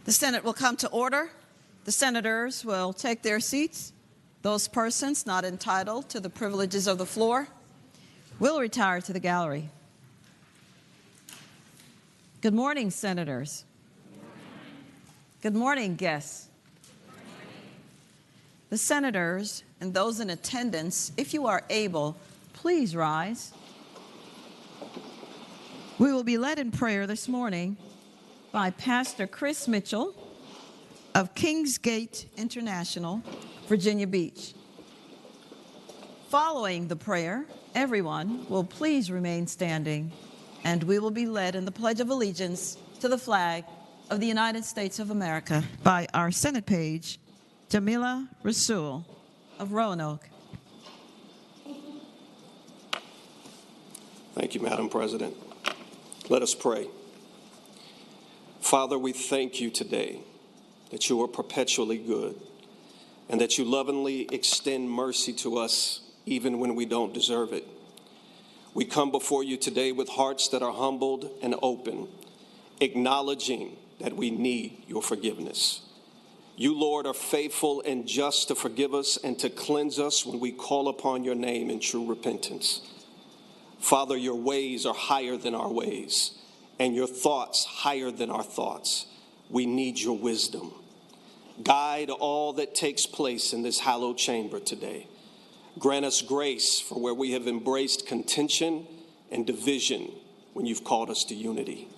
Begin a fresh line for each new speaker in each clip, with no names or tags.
The Senate will come to order. The senators will take their seats. Those persons not entitled to the privileges of the floor will retire to the gallery. Good morning, senators. Good morning, guests. The senators and those in attendance, if you are able, please rise. We will be led in prayer this morning by Pastor Chris Mitchell of Kingsgate International, Virginia Beach. Following the prayer, everyone will please remain standing, and we will be led in the Pledge of Allegiance to the flag of the United States of America by our Senate page, Jamila Rasul of Roanoke.
Thank you, Madam President. Let us pray. Father, we thank you today that you are perpetually good and that you lovingly extend mercy to us even when we don't deserve it. We come before you today with hearts that are humbled and open, acknowledging that we need your forgiveness. You, Lord, are faithful and just to forgive us and to cleanse us when we call upon your name in true repentance. Father, your ways are higher than our ways, and your thoughts higher than our thoughts. We need your wisdom. Guide all that takes place in this hallowed chamber today. Grant us grace for where we have embraced contention and division when you've called us to unity.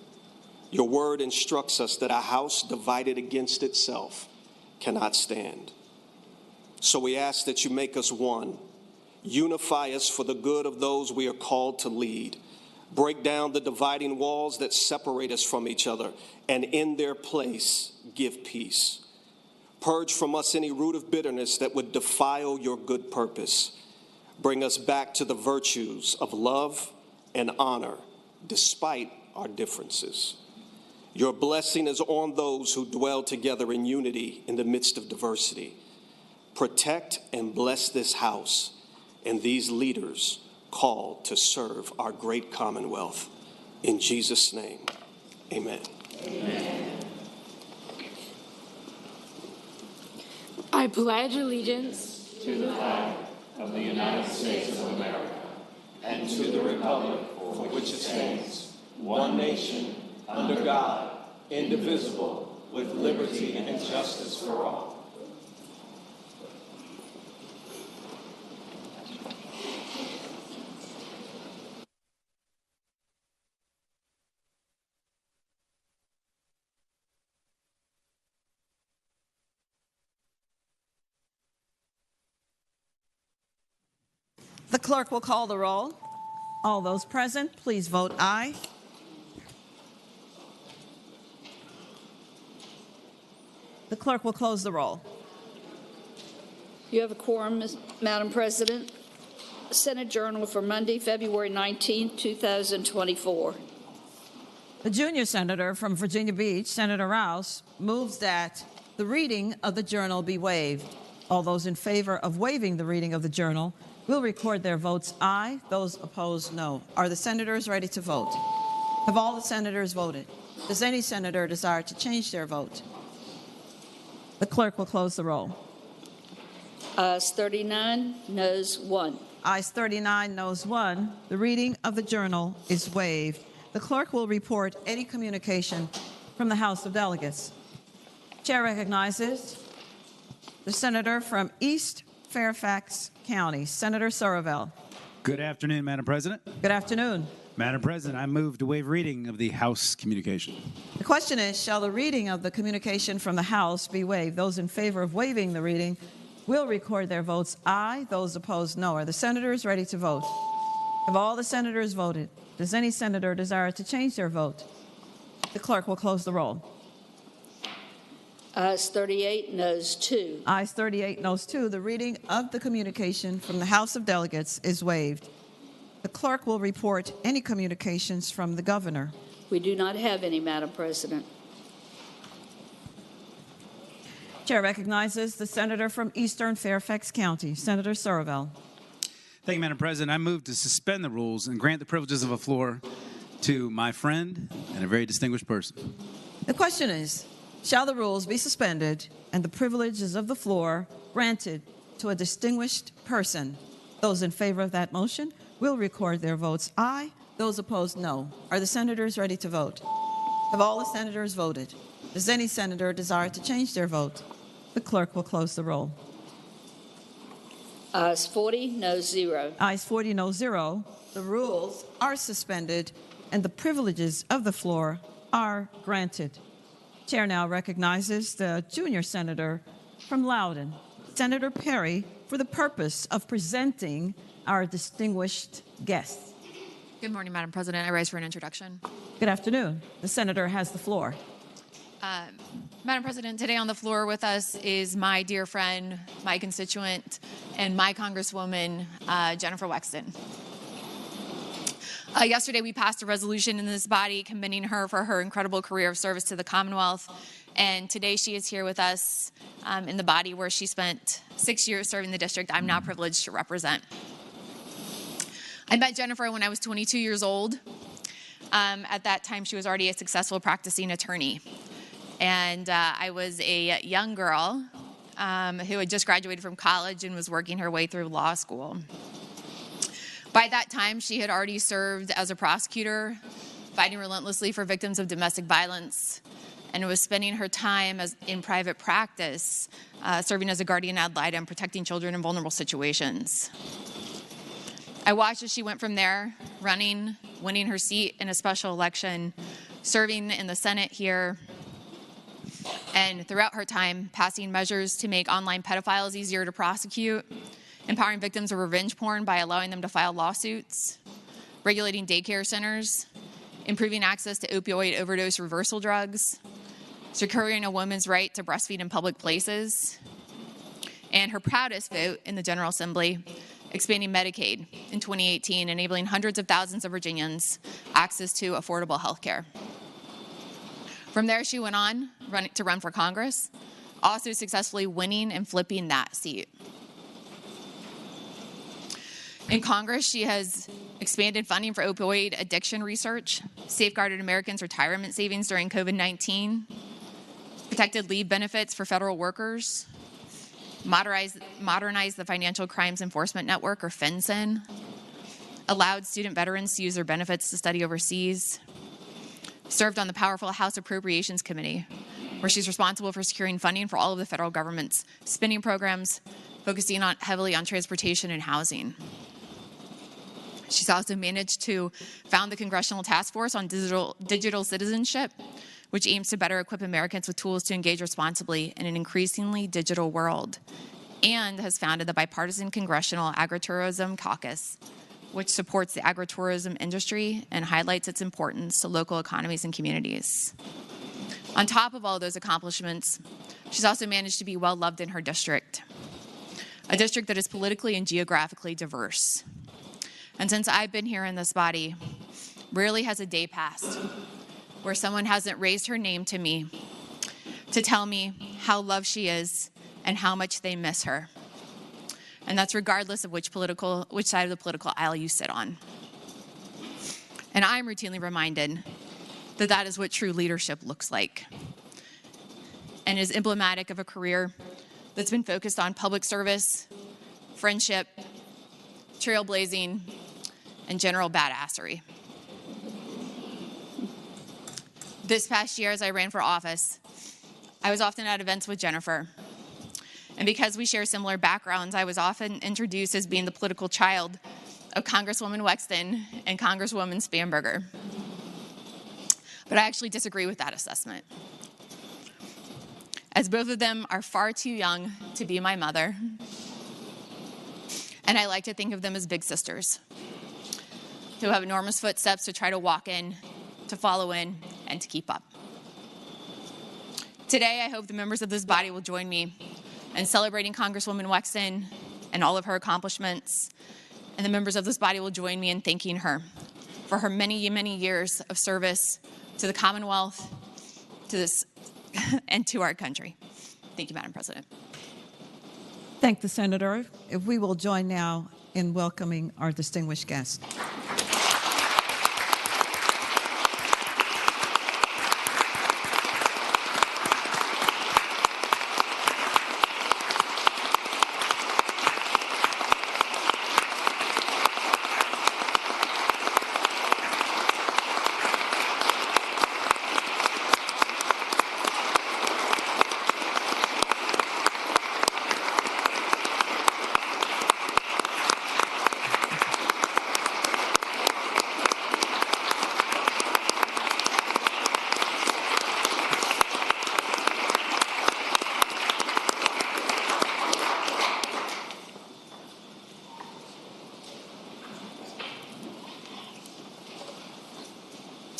Your word instructs us that a house divided against itself cannot stand. So we ask that you make us one. Unify us for the good of those we are called to lead. Break down the dividing walls that separate us from each other, and in their place, give peace. Purge from us any root of bitterness that would defile your good purpose. Bring us back to the virtues of love and honor, despite our differences. Your blessing is on those who dwell together in unity in the midst of diversity. Protect and bless this house and these leaders called to serve our great commonwealth. In Jesus' name, amen.
Amen. I pledge allegiance
to the flag of the United States of America and to the republic for which it stands, one nation, under God, indivisible, with liberty and justice for all.
The clerk will call the roll. All those present, please vote aye. The clerk will close the roll.
You have a quorum, Madam President. Senate Journal for Monday, February 19, 2024.
The junior senator from Virginia Beach, Senator Rouse, moves that the reading of the journal be waived. All those in favor of waiving the reading of the journal will record their votes aye. Those opposed, no. Are the senators ready to vote? Have all the senators voted? Does any senator desire to change their vote? The clerk will close the roll.
Ayes 39, noes 1.
Ayes 39, noes 1. The reading of the journal is waived. The clerk will report any communication from the House of Delegates. Chair recognizes the senator from East Fairfax County, Senator Surville.
Good afternoon, Madam President.
Good afternoon.
Madam President, I move to waive reading of the House communication.
The question is, shall the reading of the communication from the House be waived? Those in favor of waiving the reading will record their votes aye. Those opposed, no. Are the senators ready to vote? Have all the senators voted? Does any senator desire to change their vote? The clerk will close the roll.
Ayes 38, noes 2.
Ayes 38, noes 2. The reading of the communication from the House of Delegates is waived. The clerk will report any communications from the governor.
We do not have any, Madam President.
Chair recognizes the senator from Eastern Fairfax County, Senator Surville.
Thank you, Madam President. I move to suspend the rules and grant the privileges of the floor to my friend and a very distinguished person.
The question is, shall the rules be suspended and the privileges of the floor granted to a distinguished person. Those in favor of that motion will record their votes aye. Those opposed, no. Are the senators ready to vote? Have all the senators voted? Does any senator desire to change their vote? The clerk will close the roll.
Ayes 40, no 0.
Ayes 40, no 0. The rules are suspended and the privileges of the floor are granted. Chair now recognizes the junior senator from Loudoun, Senator Perry, for the purpose of presenting our distinguished guests.
Good morning, Madam President. I rise for an introduction.
Good afternoon. The senator has the floor.
Madam President, today on the floor with us is my dear friend, my constituent, and my Congresswoman, Jennifer Wexton. Yesterday, we passed a resolution in this body commending her for her incredible career of service to the Commonwealth. And today she is here with us in the body where she spent 6 years serving the district I'm now privileged to represent. I met Jennifer when I was 22 years old. At that time, she was already a successful practicing attorney. And I was a young girl who had just graduated from college and was working her way through law school. By that time, she had already served as a prosecutor, fighting relentlessly for victims of domestic violence, and was spending her time in private practice, serving as a guardian ad litem, protecting children in vulnerable situations. I watched as she went from there, running, winning her seat in a special election, serving in the Senate here, and throughout her time, passing measures to make online pedophiles easier to prosecute, empowering victims of revenge porn by allowing them to file lawsuits, regulating daycare centers, improving access to opioid overdose reversal drugs, securing a woman's right to breastfeed in public places, and her proudest vote in the General Assembly, expanding Medicaid in 2018, enabling hundreds of thousands of Virginians access to affordable health care. From there, she went on to run for Congress, also successfully winning and flipping that seat. In Congress, she has expanded funding for opioid addiction research, safeguarded Americans' retirement savings during COVID-19, protected leave benefits for federal workers, modernized the Financial Crimes Enforcement Network, or FinCEN, allowed student veterans to use their benefits to study overseas, served on the powerful House Appropriations Committee, where she's responsible for securing funding for all of the federal government's spending programs, focusing heavily on transportation and housing. She's also managed to found the Congressional Task Force on Digital Citizenship, which aims to better equip Americans with tools to engage responsibly in an increasingly digital world, and has founded the Bipartisan Congressional Agritourism Caucus, which supports the agritourism industry and highlights its importance to local economies and communities. On top of all those accomplishments, she's also managed to be well-loved in her district, a district that is politically and geographically diverse. And since I've been here in this body, rarely has a day passed where someone hasn't raised her name to me to tell me how loved she is and how much they miss her. And that's regardless of which side of the political aisle you sit on. And I'm routinely reminded that that is what true leadership looks like, and is emblematic of a career that's been focused on public service, friendship, trailblazing, and general badassery. This past year, as I ran for office, I was often at events with Jennifer. And because we share similar backgrounds, I was often introduced as being the political child of Congresswoman Wexton and Congresswoman Spanberger. But I actually disagree with that assessment, as both of them are far too young to be my mother, and I like to think of them as big sisters who have enormous footsteps to try to walk in, to follow in, and to keep up. Today, I hope the members of this body will join me in celebrating Congresswoman Wexton and all of her accomplishments, and the members of this body will join me in thanking her for her many, many years of service to the Commonwealth, to this, and to our country. Thank you, Madam President.
Thank the senator. If we will join now in welcoming our distinguished guest.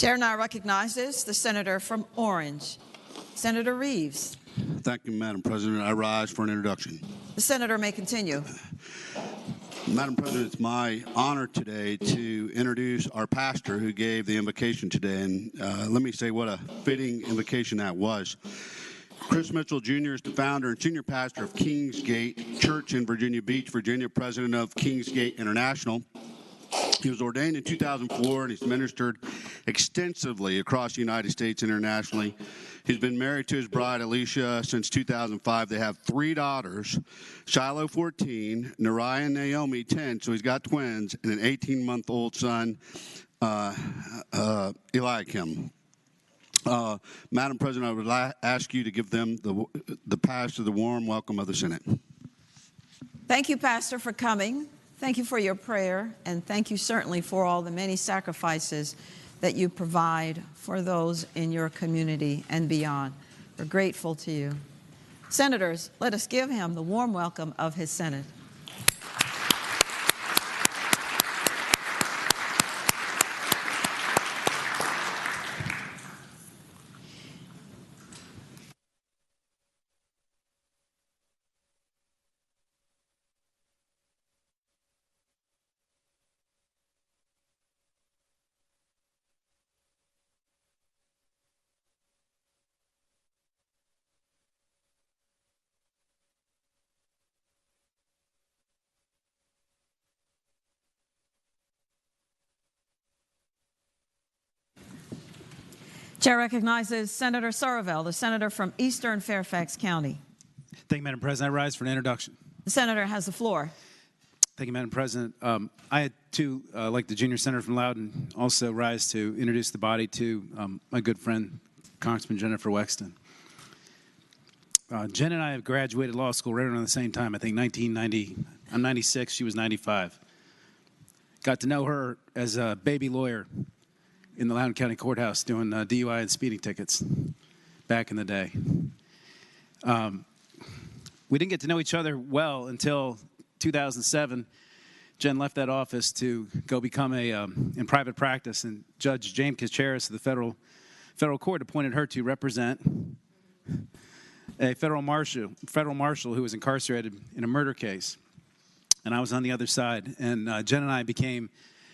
Chair now recognizes the senator from Orange, Senator Reeves.
Thank you, Madam President. I rise for an introduction.
The senator may continue.
Madam President, it's my honor today to introduce our pastor who gave the invocation today. And let me say what a fitting invocation that was. Chris Mitchell Jr. is the founder and senior pastor of Kingsgate Church in Virginia Beach, Virginia, president of Kingsgate International. He was ordained in 2004, and he's ministered extensively across the United States internationally. He's been married to his bride, Alicia, since 2005. They have 3 daughters, Shiloh, 14, Nariah and Naomi, 10, so he's got twins, and an 18-month-old son, Eliakim. Madam President, I would ask you to give them the pastor the warm welcome of the Senate.
Thank you, Pastor, for coming. Thank you for your prayer, and thank you certainly for all the many sacrifices that you provide for those in your community and beyond. We're grateful to you. Senators, let us give him the warm welcome of his Senate. Chair recognizes Senator Surville, the senator from Eastern Fairfax County.
Thank you, Madam President. I rise for an introduction.
The senator has the floor.
Thank you, Madam President. I, too, like the junior senator from Loudoun, also rise to introduce the body to my good friend, Congressman Jennifer Wexton. Jen and I have graduated law school right around the same time, I think 1990. I'm 96, she was 95. Got to know her as a baby lawyer in the Loudoun County Courthouse doing DUI and speeding tickets back in the day. We didn't get to know each other well until 2007. Jen left that office to go become in private practice, and Judge James Kacharis of the federal court appointed her to represent a federal marshal who was incarcerated in a murder case. And I was on the other side, and Jen and I became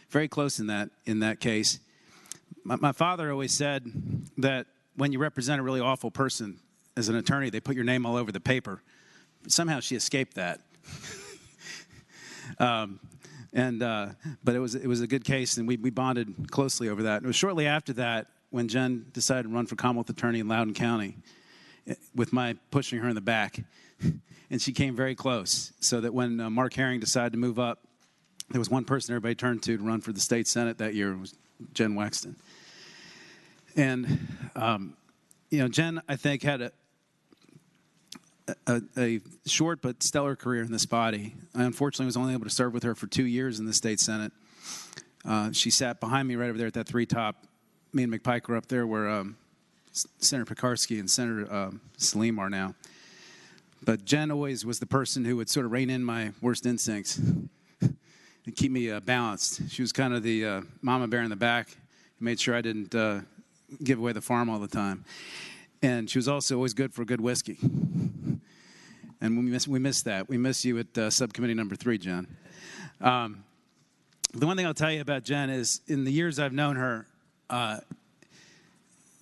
very close in that case. My father always said that when you represent a really awful person as an attorney, they put your name all over the paper. Somehow she escaped that. But it was a good case, and we bonded closely over that. It was shortly after that when Jen decided to run for Commonwealth Attorney in Loudoun County, with my pushing her in the back. And she came very close, so that when Mark Herring decided to move up, there was one person everybody turned to run for the state Senate that year. It was Jen Wexton. And, Jen, I think, had a short but stellar career in this body. I unfortunately was only able to serve with her for 2 years in the state Senate. She sat behind me right over there at that 3 top. Me and McPike were up there where Senator Pekarsky and Senator Salim are now. But Jen always was the person who would sort of rein in my worst instincts and keep me balanced. She was kind of the mama bear in the back who made sure I didn't give away the farm all the time. And she was also always good for a good whiskey. And we miss that. We miss you at subcommittee number 3, Jen. The one thing I'll tell you about Jen is in the years I've known her,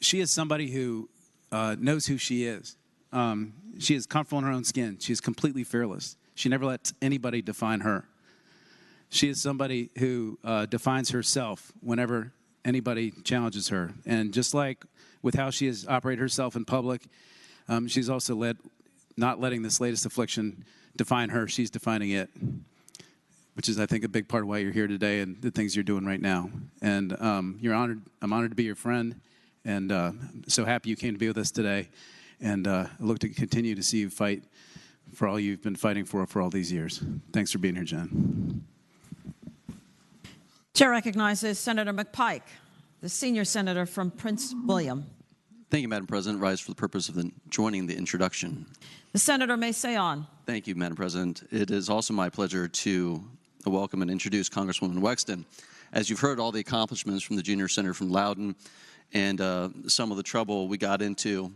she is somebody who knows who she is. She is comfortable in her own skin. She is completely fearless. She never lets anybody define her. She is somebody who defines herself whenever anybody challenges her. And just like with how she has operated herself in public, she's also not letting this latest affliction define her. She's defining it, which is, I think, a big part of why you're here today and the things you're doing right now. And you're honored. I'm honored to be your friend, and so happy you came to be with us today. And I look to continue to see you fight for all you've been fighting for all these years. Thanks for being here, Jen.
Chair recognizes Senator McPike, the senior senator from Prince William.
Thank you, Madam President. Rise for the purpose of joining the introduction.
The senator may say on.
Thank you, Madam President. It is also my pleasure to welcome and introduce Congresswoman Wexton. as you've heard all the accomplishments from the junior senator from Loudoun and some of the trouble we got into,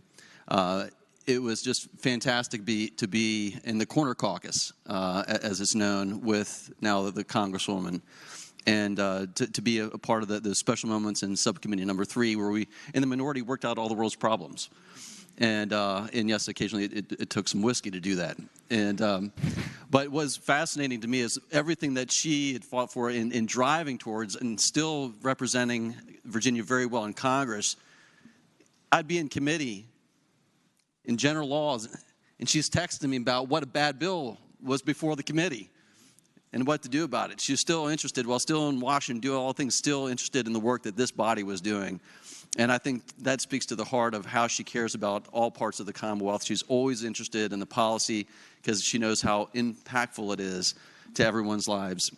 it was just fantastic to be in the corner caucus, as it's known, with now the Congresswoman, and to be a part of the special moments in subcommittee number 3, where we, in the minority, worked out all the world's problems. And yes, occasionally it took some whiskey to do that. And but what was fascinating to me is everything that she had fought for in driving towards and still representing Virginia very well in Congress. I'd be in committee in general laws, and she's texting me about what a bad bill was before the committee and what to do about it. She was still interested, while still in Washington, doing all things, still interested in the work that this body was doing. And I think that speaks to the heart of how she cares about all parts of the Commonwealth. She's always interested in the policy because she knows how impactful it is to everyone's lives.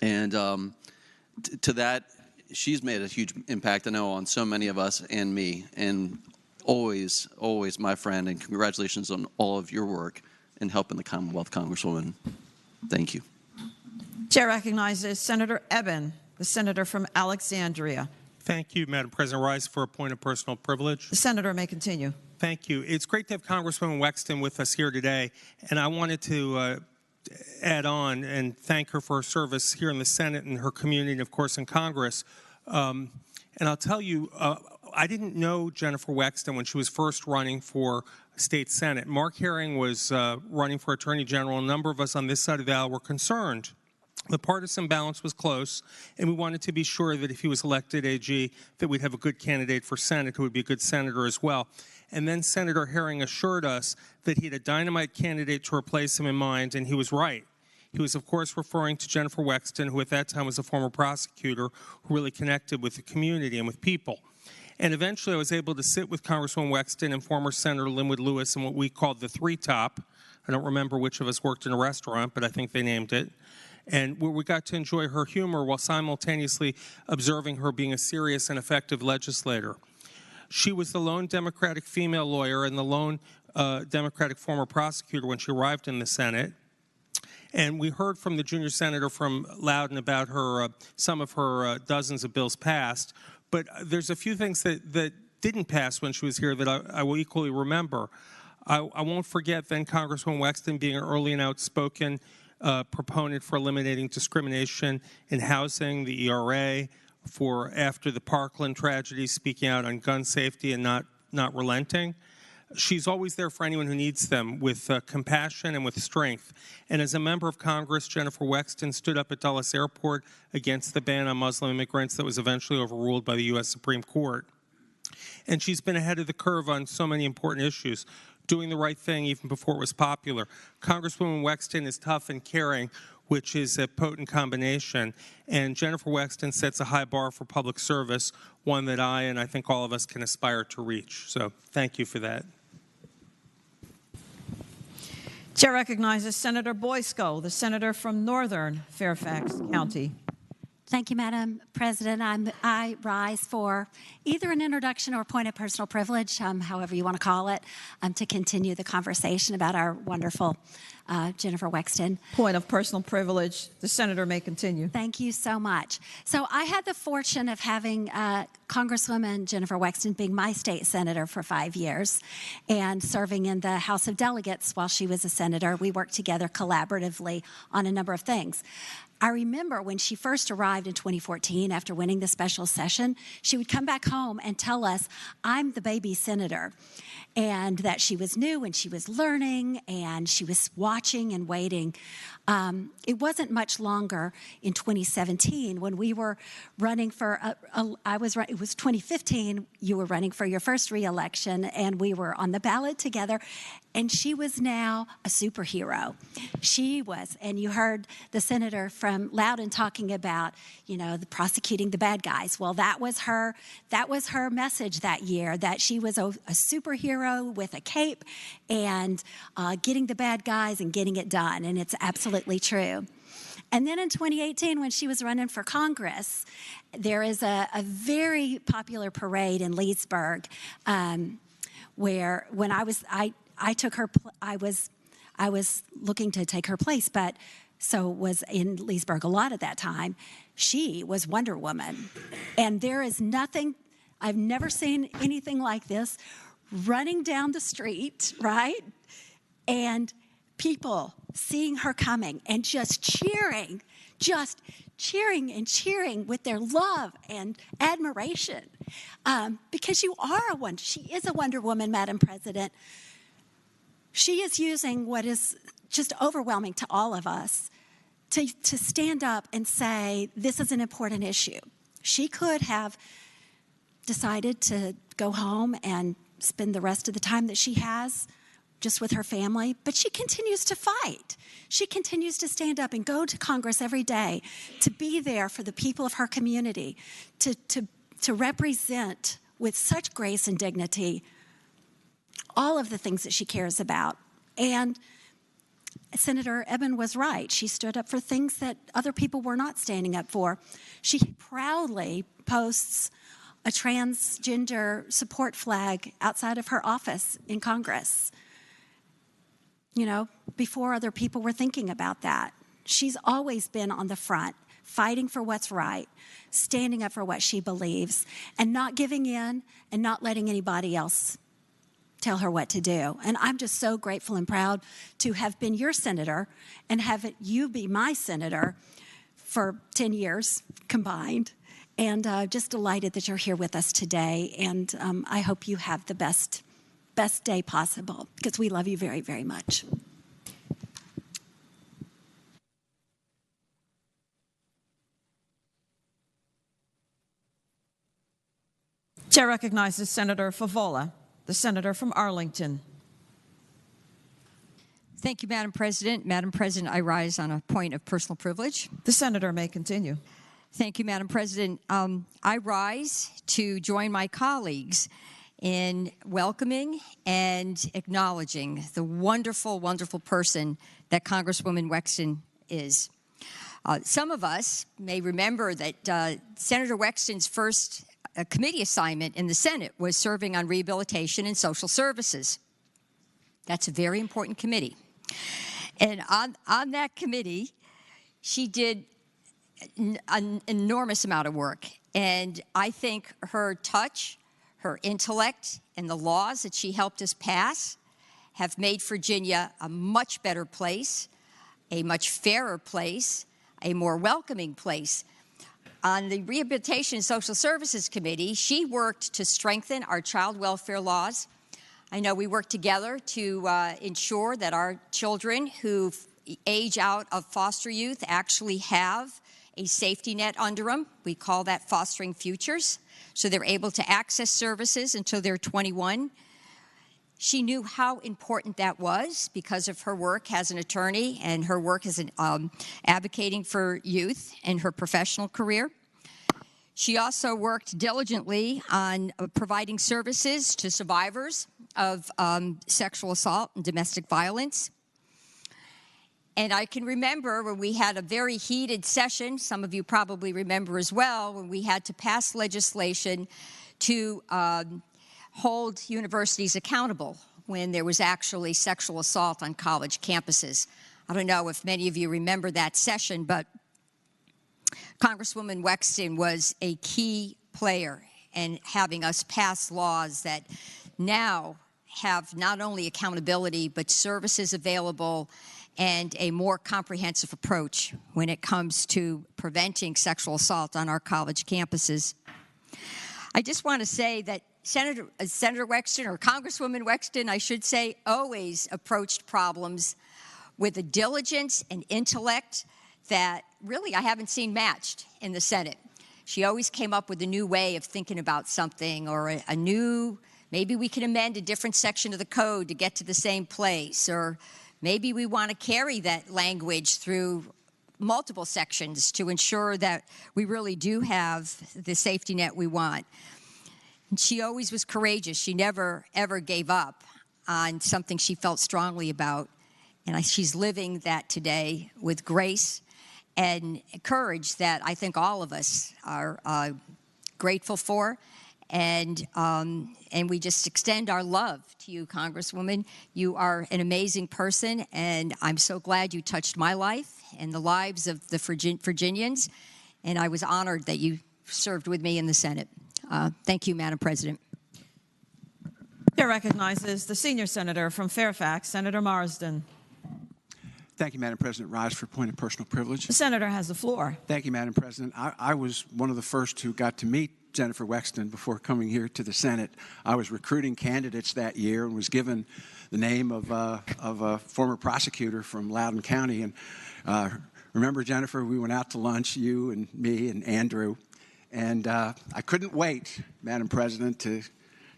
And to that, she's made a huge impact, I know, on so many of us and me. And always, always my friend, and congratulations on all of your work in helping the Commonwealth, Congresswoman. Thank you.
Chair recognizes Senator Eben, the senator from Alexandria.
Thank you, Madam President. Rise for a point of personal privilege.
The senator may continue.
Thank you. It's great to have Congresswoman Wexton with us here today, and I wanted to add on and thank her for her service here in the Senate and her community, and of course in Congress. And I'll tell you, I didn't know Jennifer Wexton when she was first running for state Senate. Mark Herring was running for Attorney General. A number of us on this side of the aisle were concerned. The partisan balance was close, and we wanted to be sure that if he was elected AG, that we'd have a good candidate for Senate who would be a good senator as well. And then Senator Herring assured us that he had a dynamite candidate to replace him in mind, and he was right. He was, of course, referring to Jennifer Wexton, who at that time was a former prosecutor who really connected with the community and with people. And eventually I was able to sit with Congresswoman Wexton and former Senator Linwood Lewis in what we called the 3-top. I don't remember which of us worked in a restaurant, but I think they named it. And where we got to enjoy her humor while simultaneously observing her being a serious and effective legislator. She was the lone Democratic female lawyer and the lone Democratic former prosecutor when she arrived in the Senate. And we heard from the junior senator from Loudoun about her some of her dozens of bills passed. But there's a few things that didn't pass when she was here that I will equally remember. I won't forget then Congresswoman Wexton being an early and outspoken proponent for eliminating discrimination in housing, the ERA, for after the Parkland tragedy, speaking out on gun safety and not relenting. She's always there for anyone who needs them with compassion and with strength. And as a member of Congress, Jennifer Wexton stood up at Dulles Airport against the ban on Muslim immigrants that was eventually overruled by the U.S. Supreme Court. And she's been ahead of the curve on so many important issues, doing the right thing even before it was popular. Congresswoman Wexton is tough and caring, which is a potent combination. And Jennifer Wexton sets a high bar for public service, one that I and I think all of us can aspire to reach. So thank you for that.
Chair recognizes Senator Boysko, the senator from Northern Fairfax County.
Thank you, Madam President. I rise for either an introduction or a point of personal privilege, however you want to call it, to continue the conversation about our wonderful Jennifer Wexton.
Point of personal privilege. The senator may continue.
Thank you so much. So I had the fortune of having Congresswoman Jennifer Wexton being my state senator for 5 years and serving in the House of Delegates while she was a senator. We worked together collaboratively on a number of things. I remember when she first arrived in 2014 after winning the special session, she would come back home and tell us, I'm the baby senator, and that she was new and she was learning and she was watching and waiting. It wasn't much longer in 2017 when we were running for, it was 2015, you were running for your first re-election, and we were on the ballot together, and she was now a superhero. She was, and you heard the senator from Loudoun talking about, the prosecuting the bad guys. Well, that was her message that year, that she was a superhero with a cape and getting the bad guys and getting it done, and it's absolutely true. And then in 2018, when she was running for Congress, there is a very popular parade in Leesburg where when I was looking to take her place, but so was in Leesburg a lot at that time. She was Wonder Woman. And there is nothing, I've never seen anything like this, running down the street, right? And people seeing her coming and just cheering and cheering with their love and admiration. Because she is a Wonder Woman, Madam President. She is using what is just overwhelming to all of us to stand up and say, this is an important issue. She could have decided to go home and spend the rest of the time that she has just with her family, but she continues to fight. She continues to stand up and go to Congress every day to be there for the people of her community, to represent with such grace and dignity all of the things that she cares about. And Senator Eben was right. She stood up for things that other people were not standing up for. She proudly posts a transgender support flag outside of her office in Congress, before other people were thinking about that. She's always been on the front, fighting for what's right, standing up for what she believes, and not giving in and not letting anybody else tell her what to do. And I'm just so grateful and proud to have been your senator and have you be my senator for 10 years combined. And just delighted that you're here with us today. And I hope you have the best day possible, because we love you very, very much.
Chair recognizes Senator Favola, the senator from Arlington.
Thank you, Madam President. Madam President, I rise on a point of personal privilege.
The senator may continue.
Thank you, Madam President. I rise to join my colleagues in welcoming and acknowledging the wonderful, wonderful person that Congresswoman Wexton is. Some of us may remember that Senator Wexton's first committee assignment in the Senate was serving on rehabilitation and social services. That's a very important committee. And on that committee, she did an enormous amount of work. And I think her touch, her intellect, and the laws that she helped us pass have made Virginia a much better place, a much fairer place, a more welcoming place. On the Rehabilitation and Social Services Committee, she worked to strengthen our child welfare laws. I know we worked together to ensure that our children who age out of foster youth actually have a safety net under them. We call that fostering futures, so they're able to access services until they're 21. She knew how important that was because of her work as an attorney and her work as an advocating for youth in her professional career. She also worked diligently on providing services to survivors of sexual assault and domestic violence. And I can remember when we had a very heated session, some of you probably remember as well, when we had to pass legislation to hold universities accountable when there was actually sexual assault on college campuses. I don't know if many of you remember that session, but Congresswoman Wexton was a key player in having us pass laws that now have not only accountability, but services available and a more comprehensive approach when it comes to preventing sexual assault on our college campuses. I just want to say that Senator Wexton, or Congresswoman Wexton, I should say, always approached problems with a diligence and intellect that really I haven't seen matched in the Senate. She always came up with a new way of thinking about something, or a new, maybe we can amend a different section of the code to get to the same place, or maybe we want to carry that language through multiple sections to ensure that we really do have the safety net we want. And she always was courageous. She never, ever gave up on something she felt strongly about. And she's living that today with grace and courage that I think all of us are grateful for. And we just extend our love to you, Congresswoman. You are an amazing person, and I'm so glad you touched my life and the lives of the Virginians, and I was honored that you served with me in the Senate. Thank you, Madam President.
Chair recognizes the senior senator from Fairfax, Senator Marsden.
Thank you, Madam President. Rise for point of personal privilege.
The senator has the floor.
Thank you, Madam President. I was one of the first who got to meet Jennifer Wexton before coming here to the Senate. I was recruiting candidates that year and was given the name of a former prosecutor from Loudoun County. And remember, Jennifer, we went out to lunch, you and me and Andrew, and I couldn't wait, Madam President,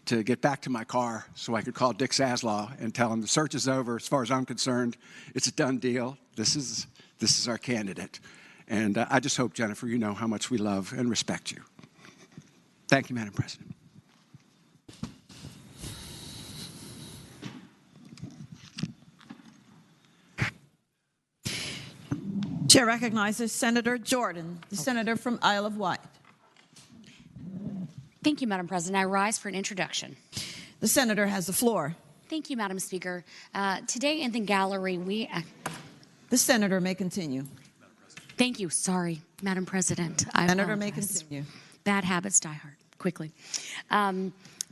to get back to my car so I could call Dick Saslaw and tell him the search is over. As far as I'm concerned, it's a done deal. This is our candidate. And I just hope, Jennifer, you know how much we love and respect you. Thank you, Madam President.
Chair recognizes Senator Jordan, the senator from Isle of Wight.
Thank you, Madam President. I rise for an introduction.
The senator has the floor.
Thank you, Madam Speaker. Today in the gallery,
the senator may continue.
Thank you. Sorry, Madam President.
Senator may continue.
Bad habits die hard quickly.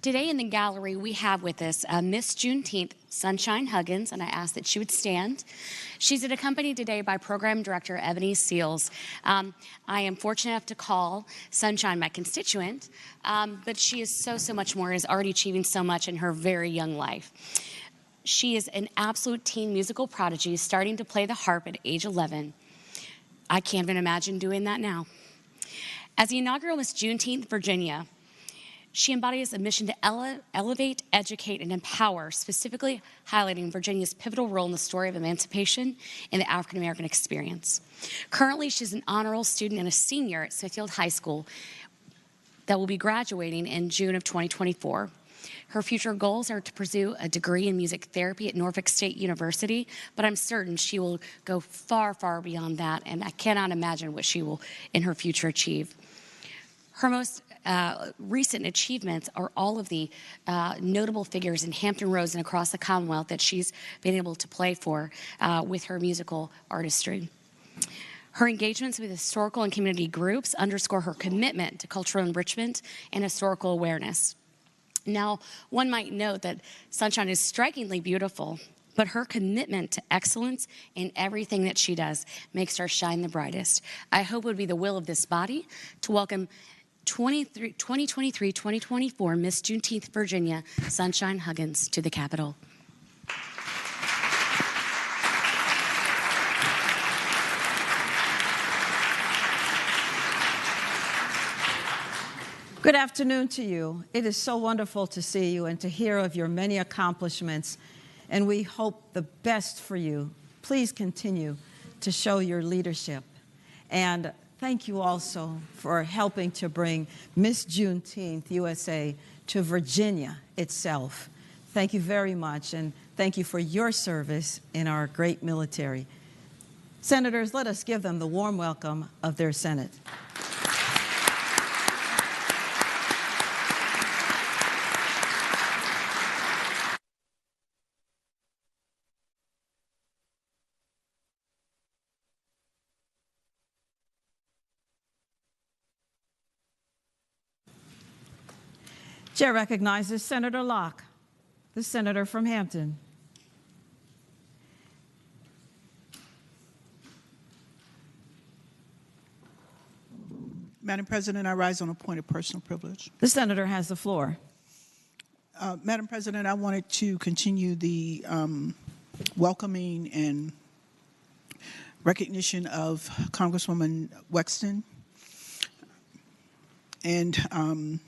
Today in the gallery, we have with us Miss Juneteenth, Sunshine Huggins, and I ask that she would stand. She's accompanied today by Program Director Ebony Seals. I am fortunate enough to call Sunshine my constituent, but she is so much more, is already achieving so much in her very young life. She is an absolute teen musical prodigy, starting to play the harp at age 11. I can't even imagine doing that now. As the inaugural Miss Juneteenth Virginia, she embodies a mission to elevate, educate, and empower, specifically highlighting Virginia's pivotal role in the story of emancipation and the African-American experience. Currently, she's an honor roll student and a senior at Smithfield High School that will be graduating in June of 2024. Her future goals are to pursue a degree in music therapy at Norfolk State University, but I'm certain she will go far, far beyond that, and I cannot imagine what she will in her future achieve. Her most recent achievements are all of the notable figures in Hampton Roads and across the Commonwealth that she's been able to play for with her musical artistry. Her engagements with historical and community groups underscore her commitment to cultural enrichment and historical awareness. Now, one might note that Sunshine is strikingly beautiful, but her commitment to excellence in everything that she does makes her shine the brightest. I hope it would be the will of this body to welcome 2023-2024 Miss Juneteenth Virginia, Sunshine Huggins, to the Capitol.
Good afternoon to you. It is so wonderful to see you and to hear of your many accomplishments, and we hope the best for you. Please continue to show your leadership. And thank you also for helping to bring Miss Juneteenth USA to Virginia itself. Thank you very much, and thank you for your service in our great military. Senators, let us give them the warm welcome of their Senate. Chair recognizes Senator Locke, the senator from Hampton.
Madam President, I rise on a point of personal privilege.
The senator has the floor.
Madam President, I wanted to continue the welcoming and recognition of Congresswoman Wexton. And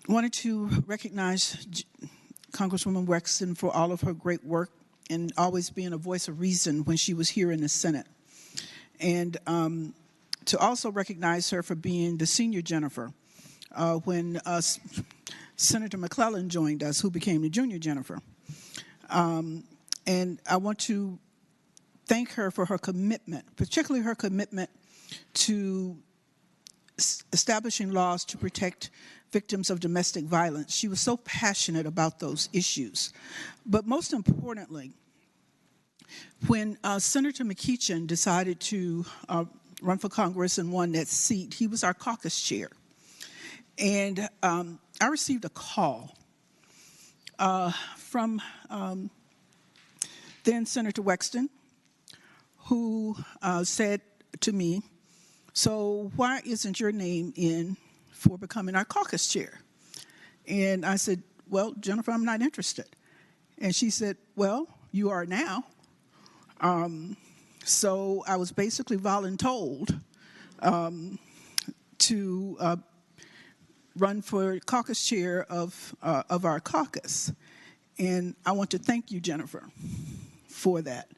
wanted to recognize Congresswoman Wexton for all of her great work and always being a voice of reason when she was here in the Senate. And to also recognize her for being the senior Jennifer when Senator McClellan joined us, who became the junior Jennifer. And I want to thank her for her commitment, particularly her commitment to establishing laws to protect victims of domestic violence. She was so passionate about those issues. But most importantly, When Senator McEachin decided to run for Congress and won that seat, he was our caucus chair. And I received a call from then Senator Wexton, who said to me, "So why isn't your name in for becoming our caucus chair?" And I said, "Well, Jennifer, I'm not interested." And she said, "Well, you are now." So I was basically voluntold to run for caucus chair of our caucus. And I want to thank you, Jennifer, for that,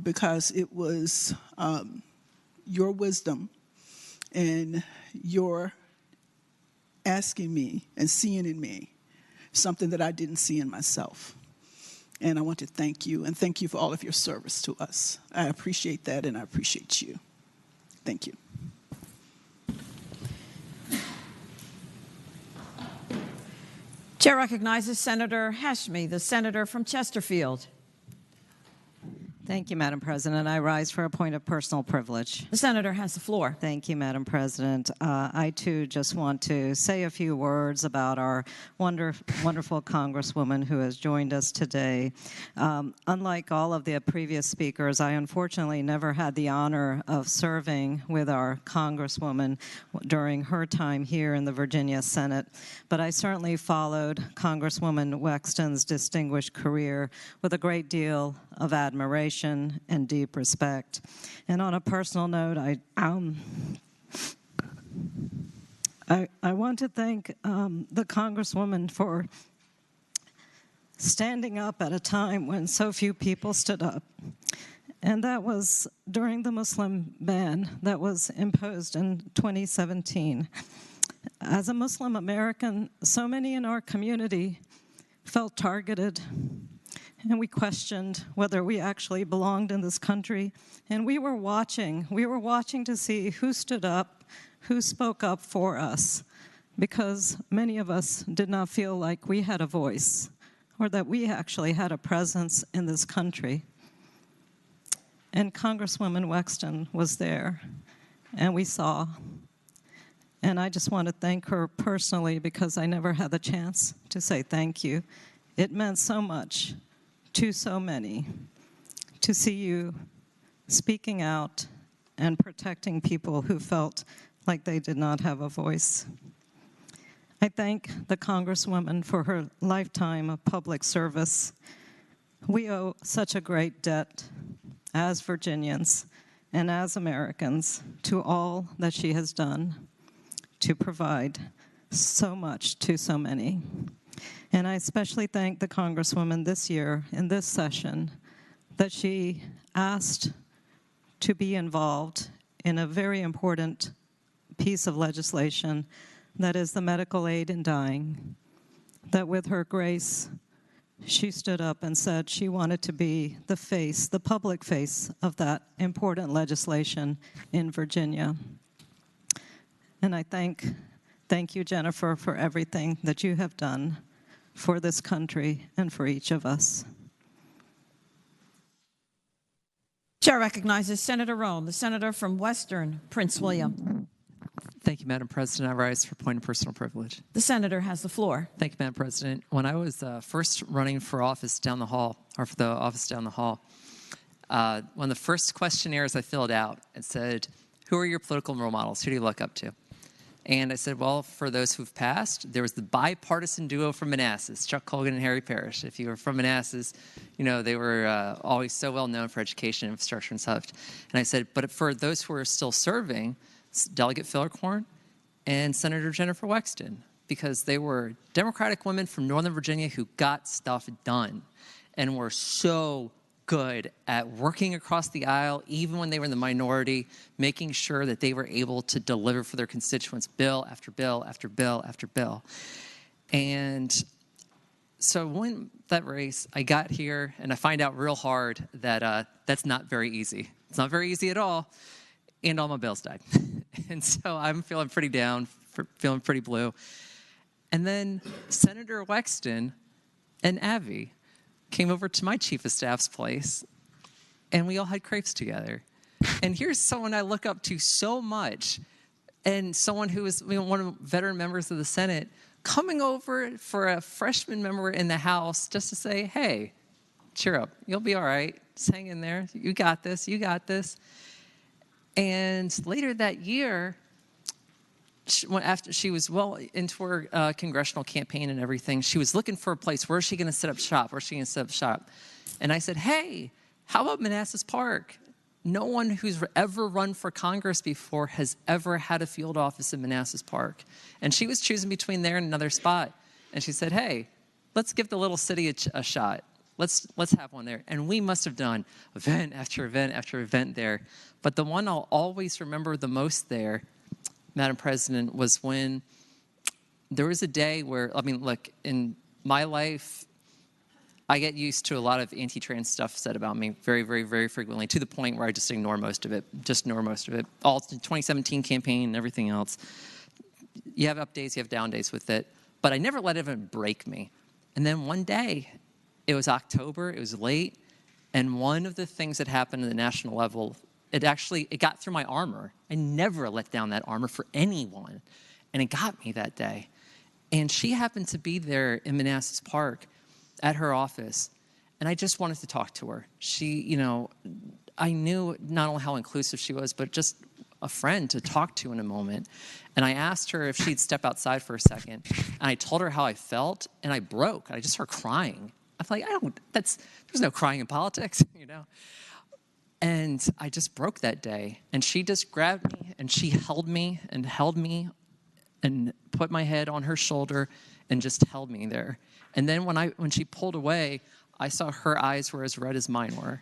because it was your wisdom and your asking me and seeing in me something that I didn't see in myself. And I want to thank you, and thank you for all of your service to us. I appreciate that, and I appreciate you. Thank you.
Chair recognizes Senator Hashmi, the senator from Chesterfield.
Thank you, Madam President. I rise for a point of personal privilege.
The senator has the floor.
Thank you, Madam President. I, too, just want to say a few words about our wonderful Congresswoman who has joined us today. Unlike all of the previous speakers, I unfortunately never had the honor of serving with our Congresswoman during her time here in the Virginia Senate, but I certainly followed Congresswoman Wexton's distinguished career with a great deal of admiration and deep respect. And on a personal note, I want to thank the Congresswoman for standing up at a time when so few people stood up. And that was during the Muslim ban that was imposed in 2017. As a Muslim American, so many in our community felt targeted, and we questioned whether we actually belonged in this country. And we were watching to see who stood up, who spoke up for us, because many of us did not feel like we had a voice or that we actually had a presence in this country. And Congresswoman Wexton was there, and we saw. And I just want to thank her personally, because I never had the chance to say thank you. It meant so much to so many to see you speaking out and protecting people who felt like they did not have a voice. I thank the Congresswoman for her lifetime of public service. We owe such a great debt as Virginians and as Americans to all that she has done to provide so much to so many. And I especially thank the Congresswoman this year in this session that she asked to be involved in a very important piece of legislation that is the medical aid in dying, that with her grace, she stood up and said she wanted to be the face, the public face of that important legislation in Virginia. And I thank you, Jennifer, for everything that you have done for this country and for each of us.
Chair recognizes Senator Roan, the senator from Western Prince William.
Thank you, Madam President. I rise for a point of personal privilege.
The senator has the floor.
Thank you, Madam President. When I was first running for office down the hall, or for the office down the hall, one of the first questionnaires I filled out, it said, "Who are your political role models? Who do you look up to?" And I said, well, for those who've passed, there was the bipartisan duo from Manassas, Chuck Colgan and Harry Parrish. If you were from Manassas, you know, they were always so well known for education, infrastructure, and such. And I said, but for those who are still serving, Delegate Phillicorn and Senator Jennifer Wexton, because they were Democratic women from Northern Virginia who got stuff done and were so good at working across the aisle, even when they were in the minority, making sure that they were able to deliver for their constituents bill after bill after bill after bill. And so when that race, I got here and I find out real hard that that's not very easy. It's not very easy at all. And all my bills died. And so I'm feeling pretty down, feeling pretty blue. And then Senator Wexton and Abby came over to my chief of staff's place and we all had crepes together. And here's someone I look up to so much, and someone who is one of the veteran members of the Senate, coming over for a freshman member in the House just to say, hey, cheer up. You'll be all right. Just hang in there. You got this. You got this. And later that year, after she was well into her congressional campaign and everything, she was looking for a place. Where is she going to set up shop? Where is she going to set up shop? And I said, hey, how about Manassas Park? No one who's ever run for Congress before has ever had a field office in Manassas Park. And she was choosing between there and another spot. And she said, hey, let's give the little city a shot. Let's have one there. And we must have done event after event after event there. But the one I'll always remember the most there, Madam President, was when there was a day where, I mean, look, in my life, I get used to a lot of anti-trans stuff said about me very, very, very frequently, to the point where I just ignore most of it. All the 2017 campaign and everything else. You have up days, you have down days with it. But I never let it even break me. And then one day, it was October, it was late, and one of the things that happened at the national level, it got through my armor. I never let down that armor for anyone. And it got me that day. And she happened to be there in Manassas Park at her office, and I just wanted to talk to her. She, I knew not only how inclusive she was, but just a friend to talk to in a moment. And I asked her if she'd step outside for a second, and I told her how I felt, and I broke. I just started crying. I'm like, there's no crying in politics, And I just broke that day. And she just grabbed me, and she held me, and put my head on her shoulder, and just held me there. And then when she pulled away, I saw her eyes were as red as mine were.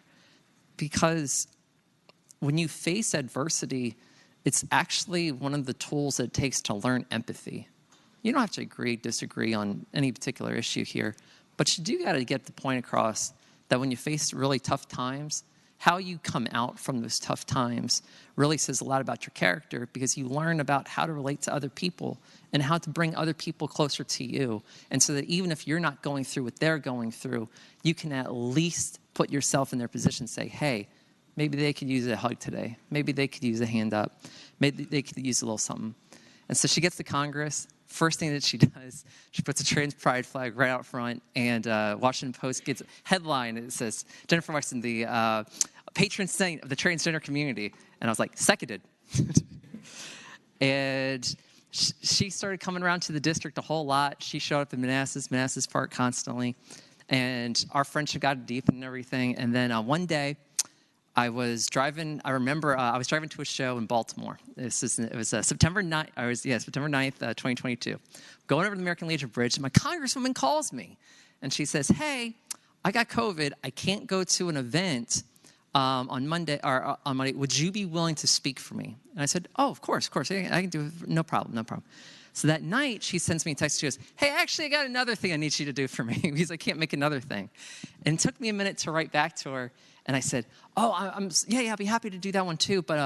Because when you face adversity, it's actually one of the tools that it takes to learn empathy. You don't have to disagree on any particular issue here, but you do got to get the point across that when you face really tough times, how you come out from those tough times really says a lot about your character, because you learn about how to relate to other people and how to bring other people closer to you. And so that even if you're not going through what they're going through, you can at least put yourself in their position and say, hey, maybe they could use a hug today. Maybe they could use a hand up. Maybe they could use a little something. And so she gets to Congress. First thing that she does, she puts a trans pride flag right out front, and Washington Post gets a headline. It says, Jennifer Wexton, the patron saint of the transgender community. And I was like, seconded. And she started coming around to the district a whole lot. She showed up in Manassas Park constantly. And our friendship got deep and everything. And then one day, I was driving to a show in Baltimore. It was September 9th, September 9th, 2022. Going over the American Legion Bridge, and my congresswoman calls me. And she says, hey, I got COVID. I can't go to an event on Monday. Would you be willing to speak for me? And I said, oh, of course. I can do it. No problem. So that night, she sends me a text. She goes, hey, actually, I got another thing I need you to do for me, because I can't make another thing. And it took me a minute to write back to her. And I said, oh, I'll be happy to do that one too. But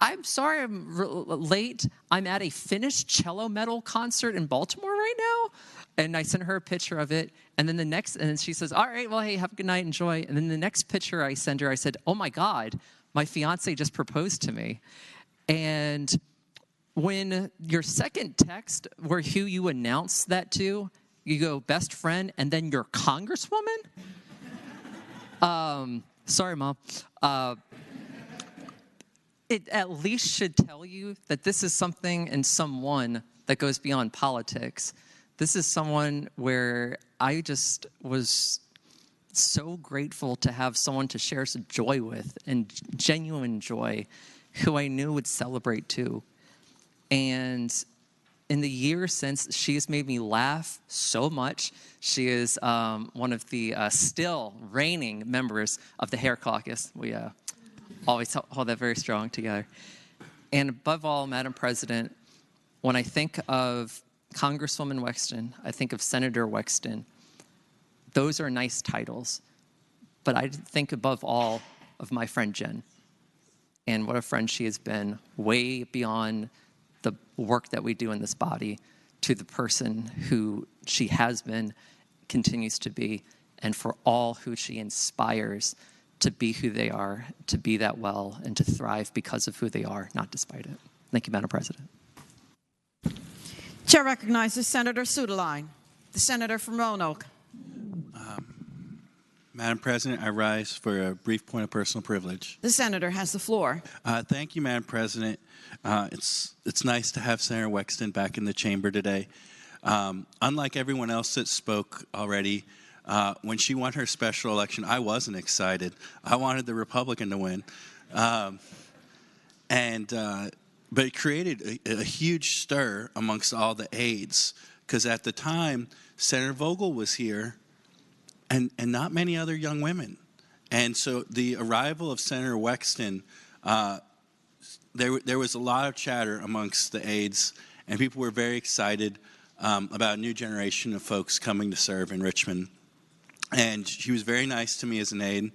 I'm sorry I'm late. I'm at a Finnish cello metal concert in Baltimore right now. And I sent her a picture of it. And then she says, all right, well, hey, have a good night, enjoy. And then the next picture I send her, I said, oh my God, my fiance just proposed to me. And when your second text, where who you announce that to, you go best friend, and then your congresswoman? Sorry, Mom. It at least should tell you that this is something and someone that goes beyond politics. This is someone where I just was so grateful to have someone to share some joy with, and genuine joy, who I knew would celebrate too. And in the years since, she has made me laugh so much. She is one of the still reigning members of the Hair Caucus. We always hold that very strong together. And above all, Madam President, when I think of Congresswoman Wexton, I think of Senator Wexton. Those are nice titles. But I think above all of my friend Jen. And what a friend she has been, way beyond the work that we do in this body, to the person who she has been, continues to be, and for all who she inspires to be who they are, to be that well, and to thrive because of who they are, not despite it. Thank you, Madam President.
Chair recognizes Senator Suderline, the senator from Roanoke.
Madam President, I rise for a brief point of personal privilege.
The senator has the floor.
Thank you, Madam President. It's nice to have Senator Wexton back in the chamber today. Unlike everyone else that spoke already, when she won her special election, I wasn't excited. I wanted the Republican to win. But it created a huge stir amongst all the aides, because at the time, Senator Vogel was here, and not many other young women. And so the arrival of Senator Wexton, there was a lot of chatter amongst the aides, and people were very excited about a new generation of folks coming to serve in Richmond. And she was very nice to me as an aide,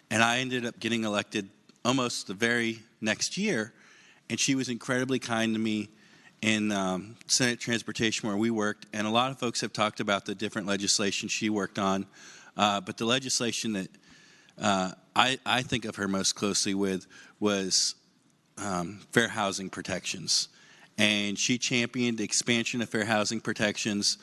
and I ended up getting elected almost the very next year, and she was incredibly kind to me in Senate Transportation where we worked, and a lot of folks have talked about the different legislation she worked on, but the legislation that I think of her most closely with was fair housing protections. And she championed the expansion of fair housing protections,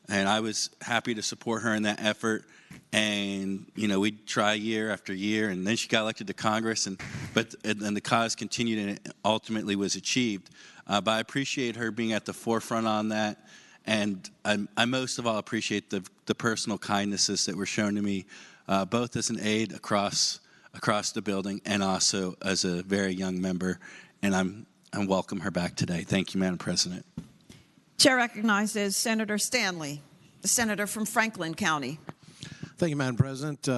and I was happy to support her in that effort. And, you know, we'd try year after year, and then she got elected to Congress, and the cause continued and it ultimately was achieved. But I appreciate her being at the forefront on that, and I most of all appreciate the personal kindnesses that were shown to me, both as an aide across the building and also as a very young member, and I welcome her back today. Thank you, Madam President.
Chair recognizes Senator Stanley, the senator from Franklin County.
Thank you, Madam President.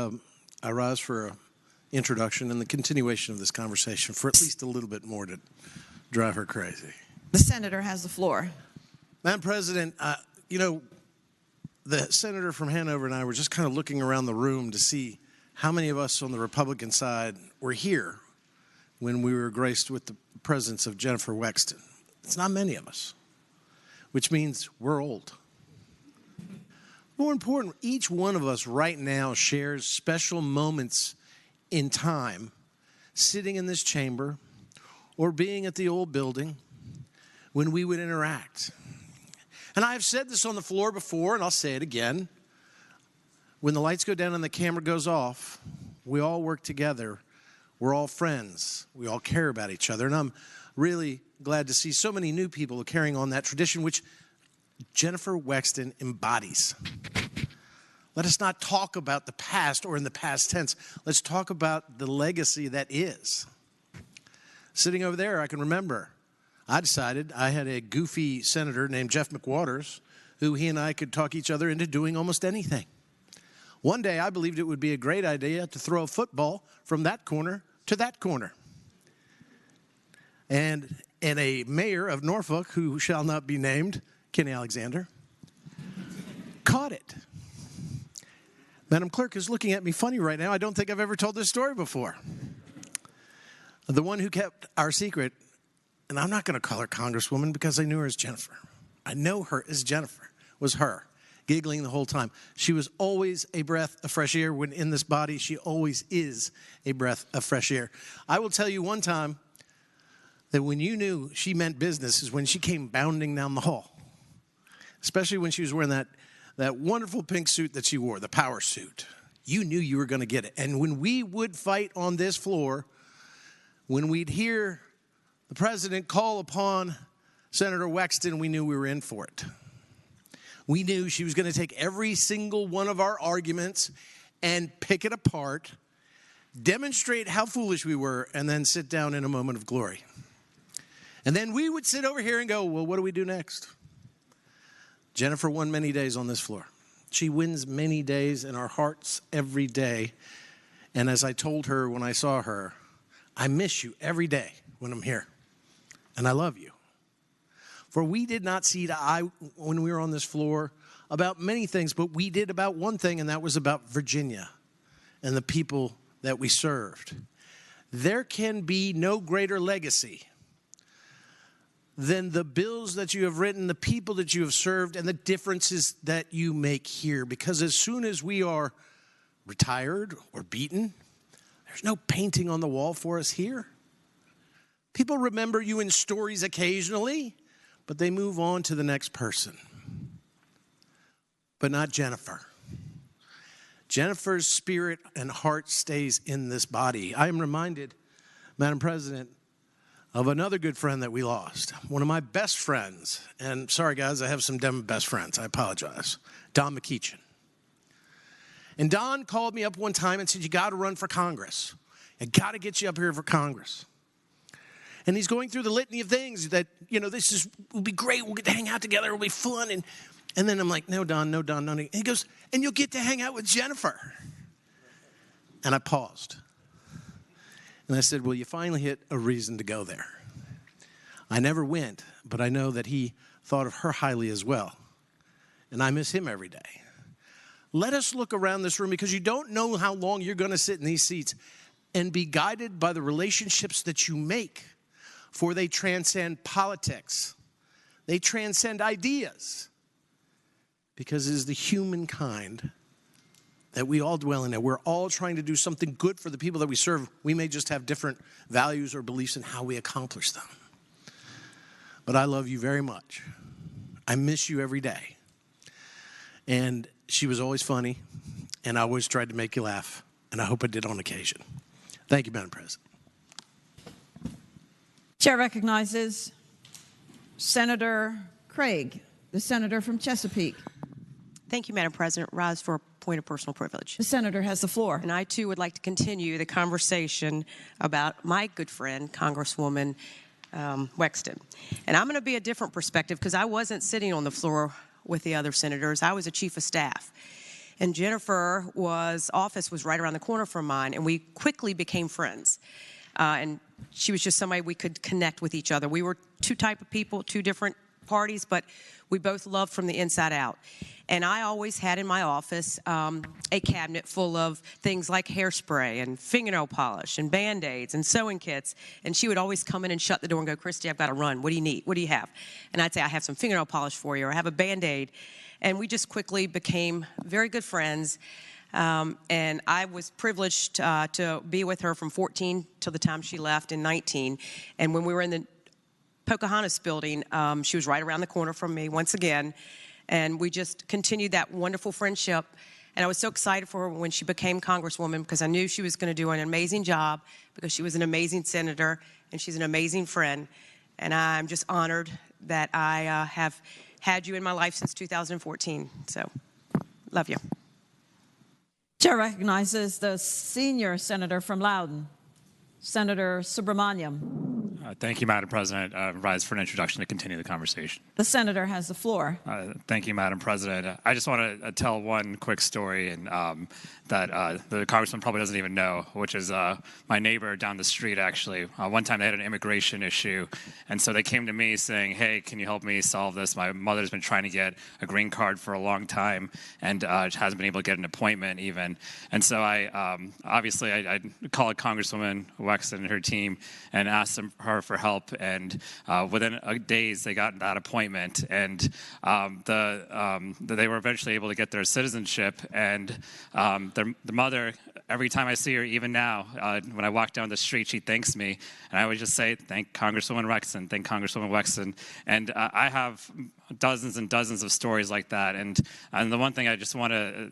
I rise for an introduction and the continuation of this conversation for at least a little bit more to drive her crazy.
The senator has the floor.
Madam President, you know, the senator from Hanover and I were just kind of looking around the room to see how many of us on the Republican side were here when we were graced with the presence of Jennifer Wexton. It's not many of us, which means we're old. More important, each one of us right now shares special moments in time sitting in this chamber or being at the old building when we would interact. And I've said this on the floor before, and I'll say it again. When the lights go down and the camera goes off, we all work together. We're all friends. We all care about each other. And I'm really glad to see so many new people carrying on that tradition, which Jennifer Wexton embodies. Let us not talk about the past or in the past tense. Let's talk about the legacy that is. Sitting over there, I can remember, I decided I had a goofy senator named Jeff McWaters, who he and I could talk each other into doing almost anything. One day, I believed it would be a great idea to throw a football from that corner to that corner. And a mayor of Norfolk, who shall not be named, Kenny Alexander, caught it. Madam Clerk is looking at me funny right now. I don't think I've ever told this story before. The one who kept our secret, and I'm not going to call her Congresswoman because I knew her as Jennifer. I know her as Jennifer, was her, giggling the whole time. She was always a breath of fresh air. When in this body, she always is a breath of fresh air. I will tell you one time that when you knew she meant business is when she came bounding down the hall, especially when she was wearing that wonderful pink suit that she wore, the power suit. You knew you were going to get it. And when we would fight on this floor, when we'd hear the president call upon Senator Wexton, we knew we were in for it. We knew she was going to take every single one of our arguments and pick it apart, demonstrate how foolish we were, and then sit down in a moment of glory. And then we would sit over here and go, well, what do we do next? Jennifer won many days on this floor. She wins many days in our hearts every day. And as I told her when I saw her, I miss you every day when I'm here. And I love you. For we did not see eye to eye when we were on this floor about many things, but we did about one thing, and that was about Virginia and the people that we served. There can be no greater legacy than the bills that you have written, the people that you have served, and the differences that you make here. Because as soon as we are retired or beaten, there's There's no painting on the wall for us here. People remember you in stories occasionally, but they move on to the next person. But not Jennifer. Jennifer's spirit and heart stays in this body. I am reminded, Madam President, of another good friend that we lost. One of my best friends, and sorry guys, I have some dumb best friends, I apologize, Don McEachin. And Don called me up one time and said, you got to run for Congress. I got to get you up here for Congress. And he's going through the litany of things that, will be great. We'll get to hang out together. It'll be fun. And then I'm like, no, Don. And he goes, and you'll get to hang out with Jennifer. And I paused. And I said, well, you finally hit a reason to go there. I never went, but I know that he thought of her highly as well. And I miss him every day. Let us look around this room, because you don't know how long you're going to sit in these seats, and be guided by the relationships that you make, for they transcend politics. They transcend ideas, because it is the humankind that we all dwell in, and we're all trying to do something good for the people that we serve. We may just have different values or beliefs in how we accomplish them. But I love you very much. I miss you every day. And she was always funny, and I always tried to make you laugh, and I hope I did on occasion. Thank you, Madam President.
Chair recognizes Senator Craig, the senator from Chesapeake.
Thank you, Madam President. Rise for a point of personal privilege.
The senator has the floor.
And I, too, would like to continue the conversation about my good friend, Congresswoman Wexton. And I'm going to be a different perspective, because I wasn't sitting on the floor with the other senators. I was a chief of staff. And Jennifer's office was right around the corner from mine, and we quickly became friends. And she was just somebody we could connect with each other. We were two type of people, two different parties, but we both loved from the inside out. And I always had in my office a cabinet full of things like hairspray and fingernail polish and Band-Aids and sewing kits. And she would always come in and shut the door and go, Christy, I've got to run. What do you need? What do you have? And I'd say, I have some fingernail polish for you, or I have a Band-Aid. And we just quickly became very good friends. And I was privileged to be with her from 14 till the time she left in 19. And when we were in the Pocahontas building, she was right around the corner from me once again. And we just continued that wonderful friendship. And I was so excited for her when she became Congresswoman, because I knew she was going to do an amazing job, because she was an amazing senator and she's an amazing friend. And I'm just honored that I have had you in my life since 2014. So, love you.
Chair recognizes the senior senator from Loudoun, Senator Subramaniam.
Thank you, Madam President. Rise for an introduction to continue the conversation.
The senator has the floor.
Thank you, Madam President. I just want to tell one quick story and that the Congressman probably doesn't even know, which is my neighbor down the street, actually. One time they had an immigration issue, and so they came to me saying, hey, can you help me solve this? My mother's been trying to get a green card for a long time and hasn't been able to get an appointment even. And so I called Congresswoman Wexton and her team and asked her for help, and within days they got that appointment, and they were eventually able to get their citizenship. And the mother, every time I see her, even now, when I walk down the street, she thanks me, and I always just say, thank Congresswoman Wexton, thank Congresswoman Wexton. And I have dozens and dozens of stories like that. And the one thing I just want to,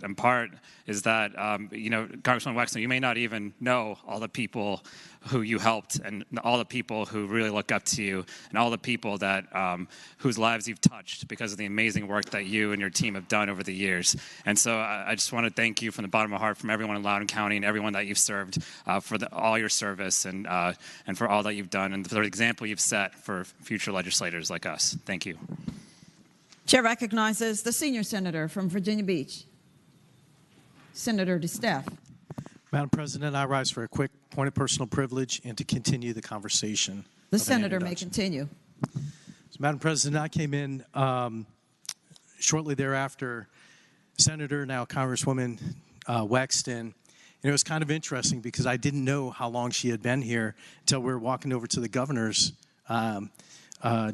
impart is that, Congresswoman Wexton, you may not even know all the people who you helped, and all the people who really look up to you, and all the people that whose lives you've touched because of the amazing work that you and your team have done over the years. And so I just want to thank you from the bottom of my heart, from everyone in Loudoun County and everyone that you've served, for all your service and for all that you've done, and for the example you've set for future legislators like us. Thank you.
Chair recognizes the senior senator from Virginia Beach, Senator DeSteph.
Madam President, I rise for a quick point of personal privilege and to continue the conversation.
The senator may continue.
So, Madam President, I came in shortly thereafter, Senator, now Congresswoman Wexton, and it was kind of interesting because I didn't know how long she had been here until we were walking over to the governor's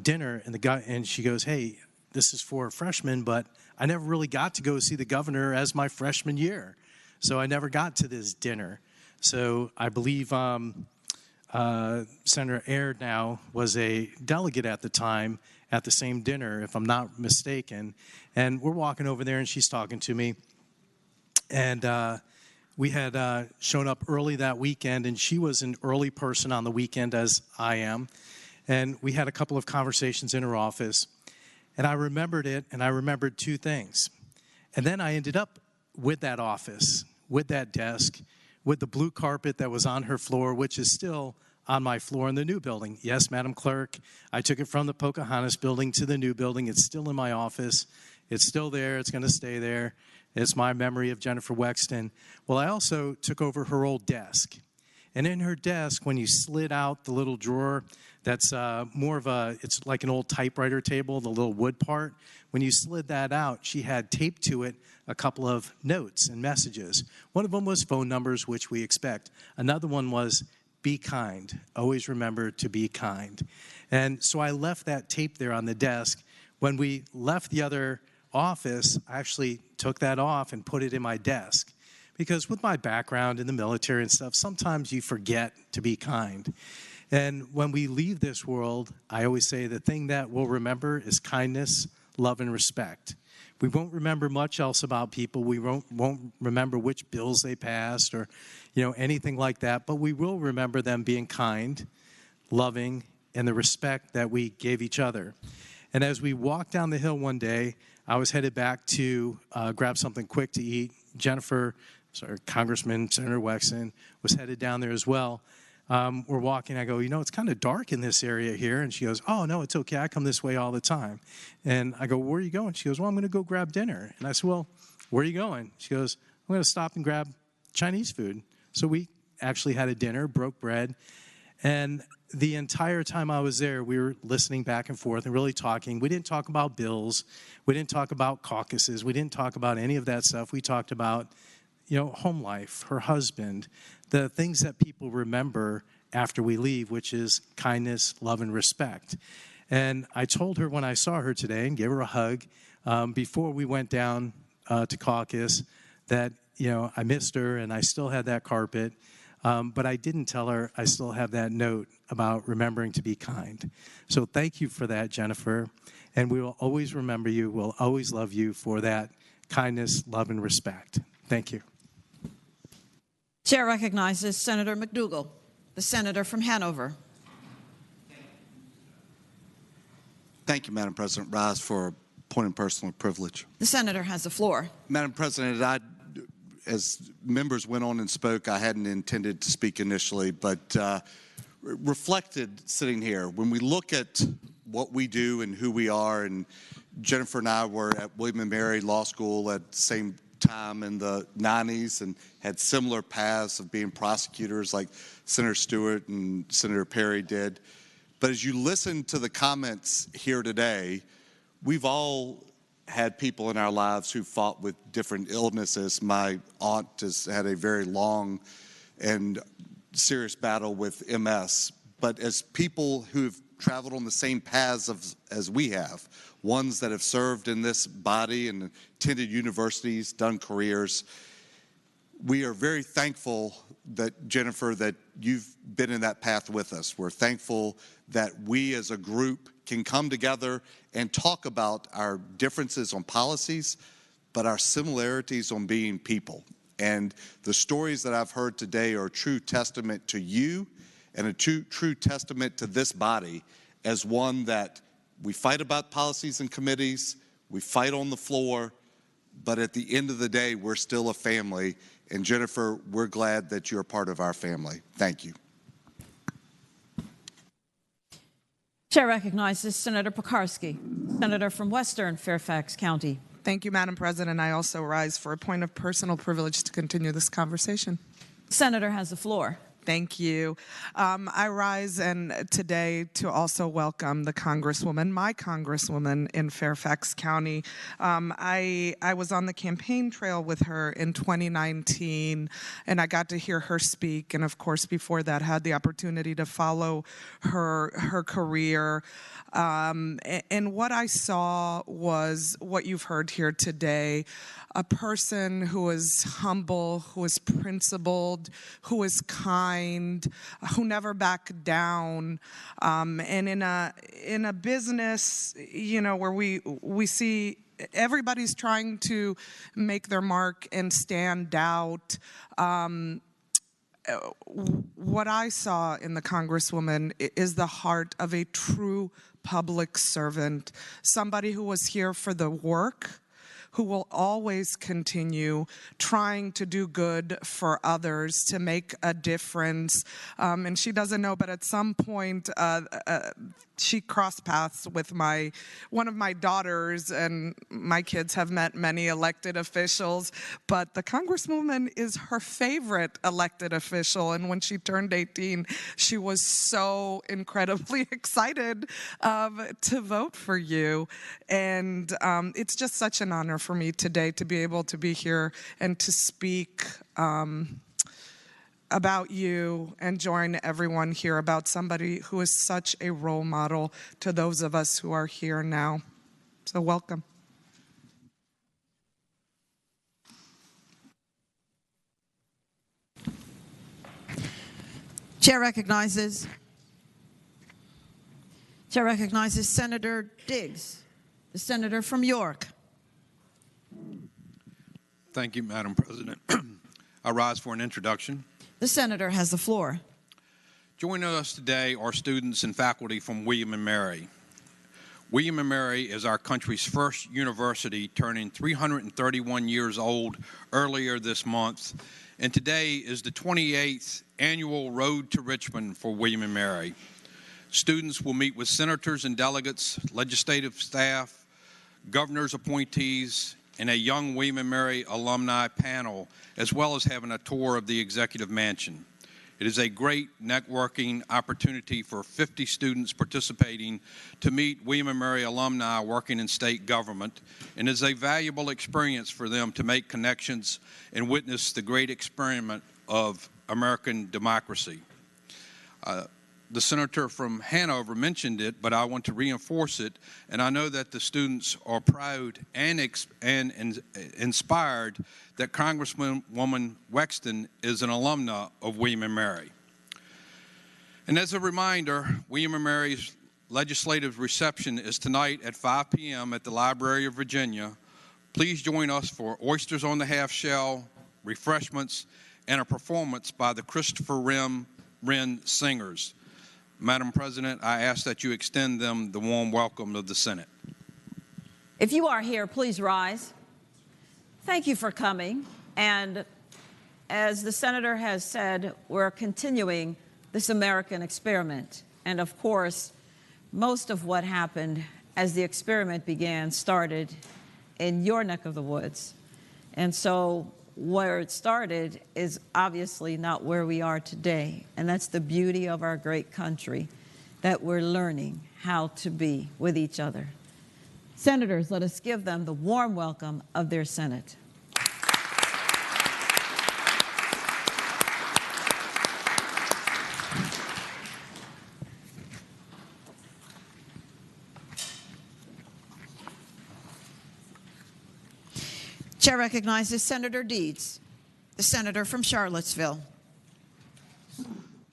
dinner, and she goes, hey, this is for freshmen, but I never really got to go see the governor as my freshman year. So I never got to this dinner. So I believe Senator Aird now was a delegate at the time at the same dinner, if I'm not mistaken. And we're walking over there, and she's talking to me. And we had shown up early that weekend, and she was an early person on the weekend, as I am. And we had a couple of conversations in her office. And I remembered it, and I remembered two things. And then I ended up with that office, with that desk, with the blue carpet that was on her floor, which is still on my floor in the new building. Yes, Madam Clerk, I took it from the Pocahontas building to the new building. It's still in my office. It's still there. It's going to stay there. It's my memory of Jennifer Wexton. Well, I also took over her old desk. And in her desk, when you slid out the little drawer, that's more of a, it's like an old typewriter table, the little wood part. When you slid that out, she had taped to it a couple of notes and messages. One of them was phone numbers, which we expect. Another one was, be kind. Always remember to be kind. And so I left that tape there on the desk. When we left the other office, I actually took that off and put it in my desk. Because with my background in the military and stuff, sometimes you forget to be kind. And when we leave this world, I always say the thing that we'll remember is kindness, love, and respect. We won't remember much else about people. We won't remember which bills they passed or, anything like that. But we will remember them being kind, loving, and the respect that we gave each other. And as we walked down the hill one day, I was headed back to grab something quick to eat. Congressman Senator Wexton was headed down there as well. We're walking. I go, it's kind of dark in this area here. And she goes, oh, no, it's okay. I come this way all the time. And I go, where are you going? She goes, well, I'm going to go grab dinner. And I said, well, where are you going? She goes, I'm going to stop and grab Chinese food. So we actually had a dinner, broke bread. And the entire time I was there, we were listening back and forth and really talking. We didn't talk about bills. We didn't talk about caucuses. We didn't talk about any of that stuff. We talked about home life, her husband, the things that people remember after we leave, which is kindness, love, and respect. And I told her when I saw her today and gave her a hug before we went down to caucus that, I missed her and I still had that carpet. But I didn't tell her I still have that note about remembering to be kind. So thank you for that, Jennifer. And we will always remember you. We'll always love you for that kindness, love, and respect. Thank you.
Chair recognizes Senator McDougall, the senator from Hanover.
Thank you, Madam President. Rise for a point of personal privilege.
The senator has the floor.
Madam President, as members went on and spoke, I hadn't intended to speak initially, but reflected sitting here. When we look at what we do and who we are, and Jennifer and I were at William & Mary Law School at the same time in the 90s and had similar paths of being prosecutors like Senator Stewart and Senator Perry did. But as you listen to the comments here today, we've all had people in our lives who fought with different illnesses. My aunt has had a very long and serious battle with MS. But as people who've traveled on the same paths as we have, ones that have served in this body and attended universities, done careers, we are very thankful that, Jennifer, that you've been in that path with us. We're thankful that we as a group can come together and talk about our differences on policies, but our similarities on being people. And the stories that I've heard today are a true testament to you and a true testament to this body as one that we fight about policies and committees, we fight on the floor, but at the end of the day, we're still a family. And Jennifer, we're glad that you're a part of our family. Thank you.
Chair recognizes Senator Pekarsky, senator from Western Fairfax County.
Thank you, Madam President. I also rise for a point of personal privilege to continue this conversation.
Senator has the floor.
Thank you. I rise today to also welcome the Congresswoman, my Congresswoman in Fairfax County. I was on the campaign trail with her in 2019, and I got to hear her speak. And of course, before that, had the opportunity to follow her career. And what I saw was what you've heard here today, a person who is humble, who is principled, who is kind, who never backed down. And in a business, where we see everybody's trying to make their mark and stand out. What I saw in the Congresswoman is the heart of a true public servant, somebody who was here for the work, who will always continue trying to do good for others, to make a difference. And she doesn't know, but at some point, she crossed paths with one of my daughters, and my kids have met many elected officials, but the Congresswoman is her favorite elected official. And when she turned 18, she was so incredibly excited to vote for you. And it's just such an honor for me today to be able to be here and to speak about you and join everyone here about somebody who is such a role model to those of us who are here now. So welcome.
Chair recognizes Senator Diggs, the senator from York.
Thank you, Madam President. I rise for an introduction.
The senator has the floor.
Joining us today are students and faculty from William & Mary. William & Mary is our country's first university, turning 331 years old earlier this month, and today is the 28th annual Road to Richmond for William & Mary. Students will meet with senators and delegates, legislative staff, governor's appointees, and a young William & Mary alumni panel, as well as having a tour of the Executive Mansion. It is a great networking opportunity for 50 students participating to meet William & Mary alumni working in state government, and is a valuable experience for them to make connections and witness the great experiment of American democracy. The senator from Hanover mentioned it, but I want to reinforce it, and I know that the students are proud and inspired that Congresswoman Wexton is an alumna of William & Mary. And as a reminder, William & Mary's legislative reception is tonight at 5 p.m. at the Library of Virginia. Please join us for oysters on the half shell, refreshments, and a performance by the Christopher Wren Singers. Madam President, I ask that you extend them the warm welcome of the Senate.
If you are here, please rise. Thank you for coming. And as the senator has said, we're continuing this American experiment. And of course, most of what happened as the experiment began started in your neck of the woods. And so where it started is obviously not where we are today. And that's the beauty of our great country, that we're learning how to be with each other. Senators, let us give them the warm welcome of their Senate. Chair recognizes Senator Deeds, the senator from Charlottesville.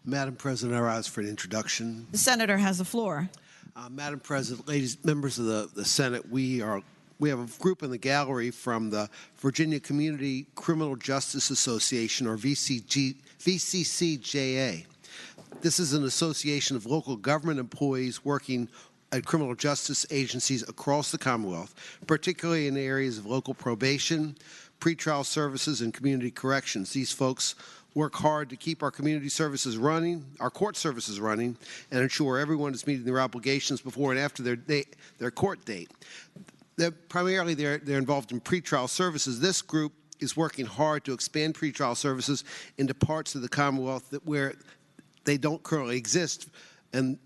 Madam President, I rise for an introduction.
The senator has the floor.
Madam President, ladies, members of the Senate, we have a group in the gallery from the Virginia Community Criminal Justice Association, or VCCJA. This is an association of local government employees working at criminal justice agencies across the Commonwealth, particularly in the areas of local probation, pretrial services, and community corrections. These folks work hard to keep our community services running, our court services running, and ensure everyone is meeting their obligations before and after their court date. Primarily, they're involved in pretrial services. This group is working hard to expand pretrial services into parts of the Commonwealth where they don't currently exist, and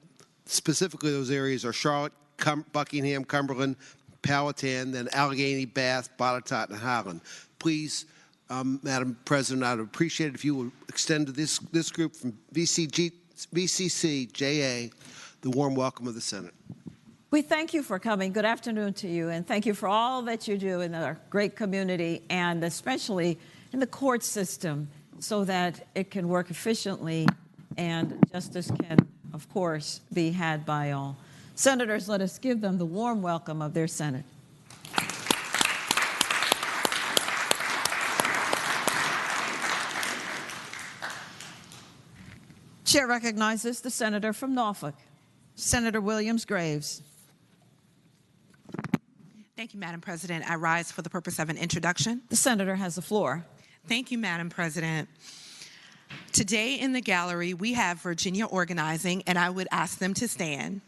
specifically those areas are Charlotte, Buckingham, Cumberland, Powhatan, then Allegheny, Bath, Botetourt, and Highland. Please, Madam President, I would appreciate it if you would extend to this group from VCCJA the warm welcome of the Senate.
We thank you for coming. Good afternoon to you, and thank you for all that you do in our great community, and especially in the court system, so that it can work efficiently and justice can, of course, be had by all. Senators, let us give them the warm welcome of their Senate. Chair recognizes the senator from Norfolk, Senator Williams-Graves.
Thank you, Madam President. I rise for the purpose of an introduction.
The senator has the floor.
Thank you, Madam President. Today in the gallery, we have Virginia Organizing, and I would ask them to stand.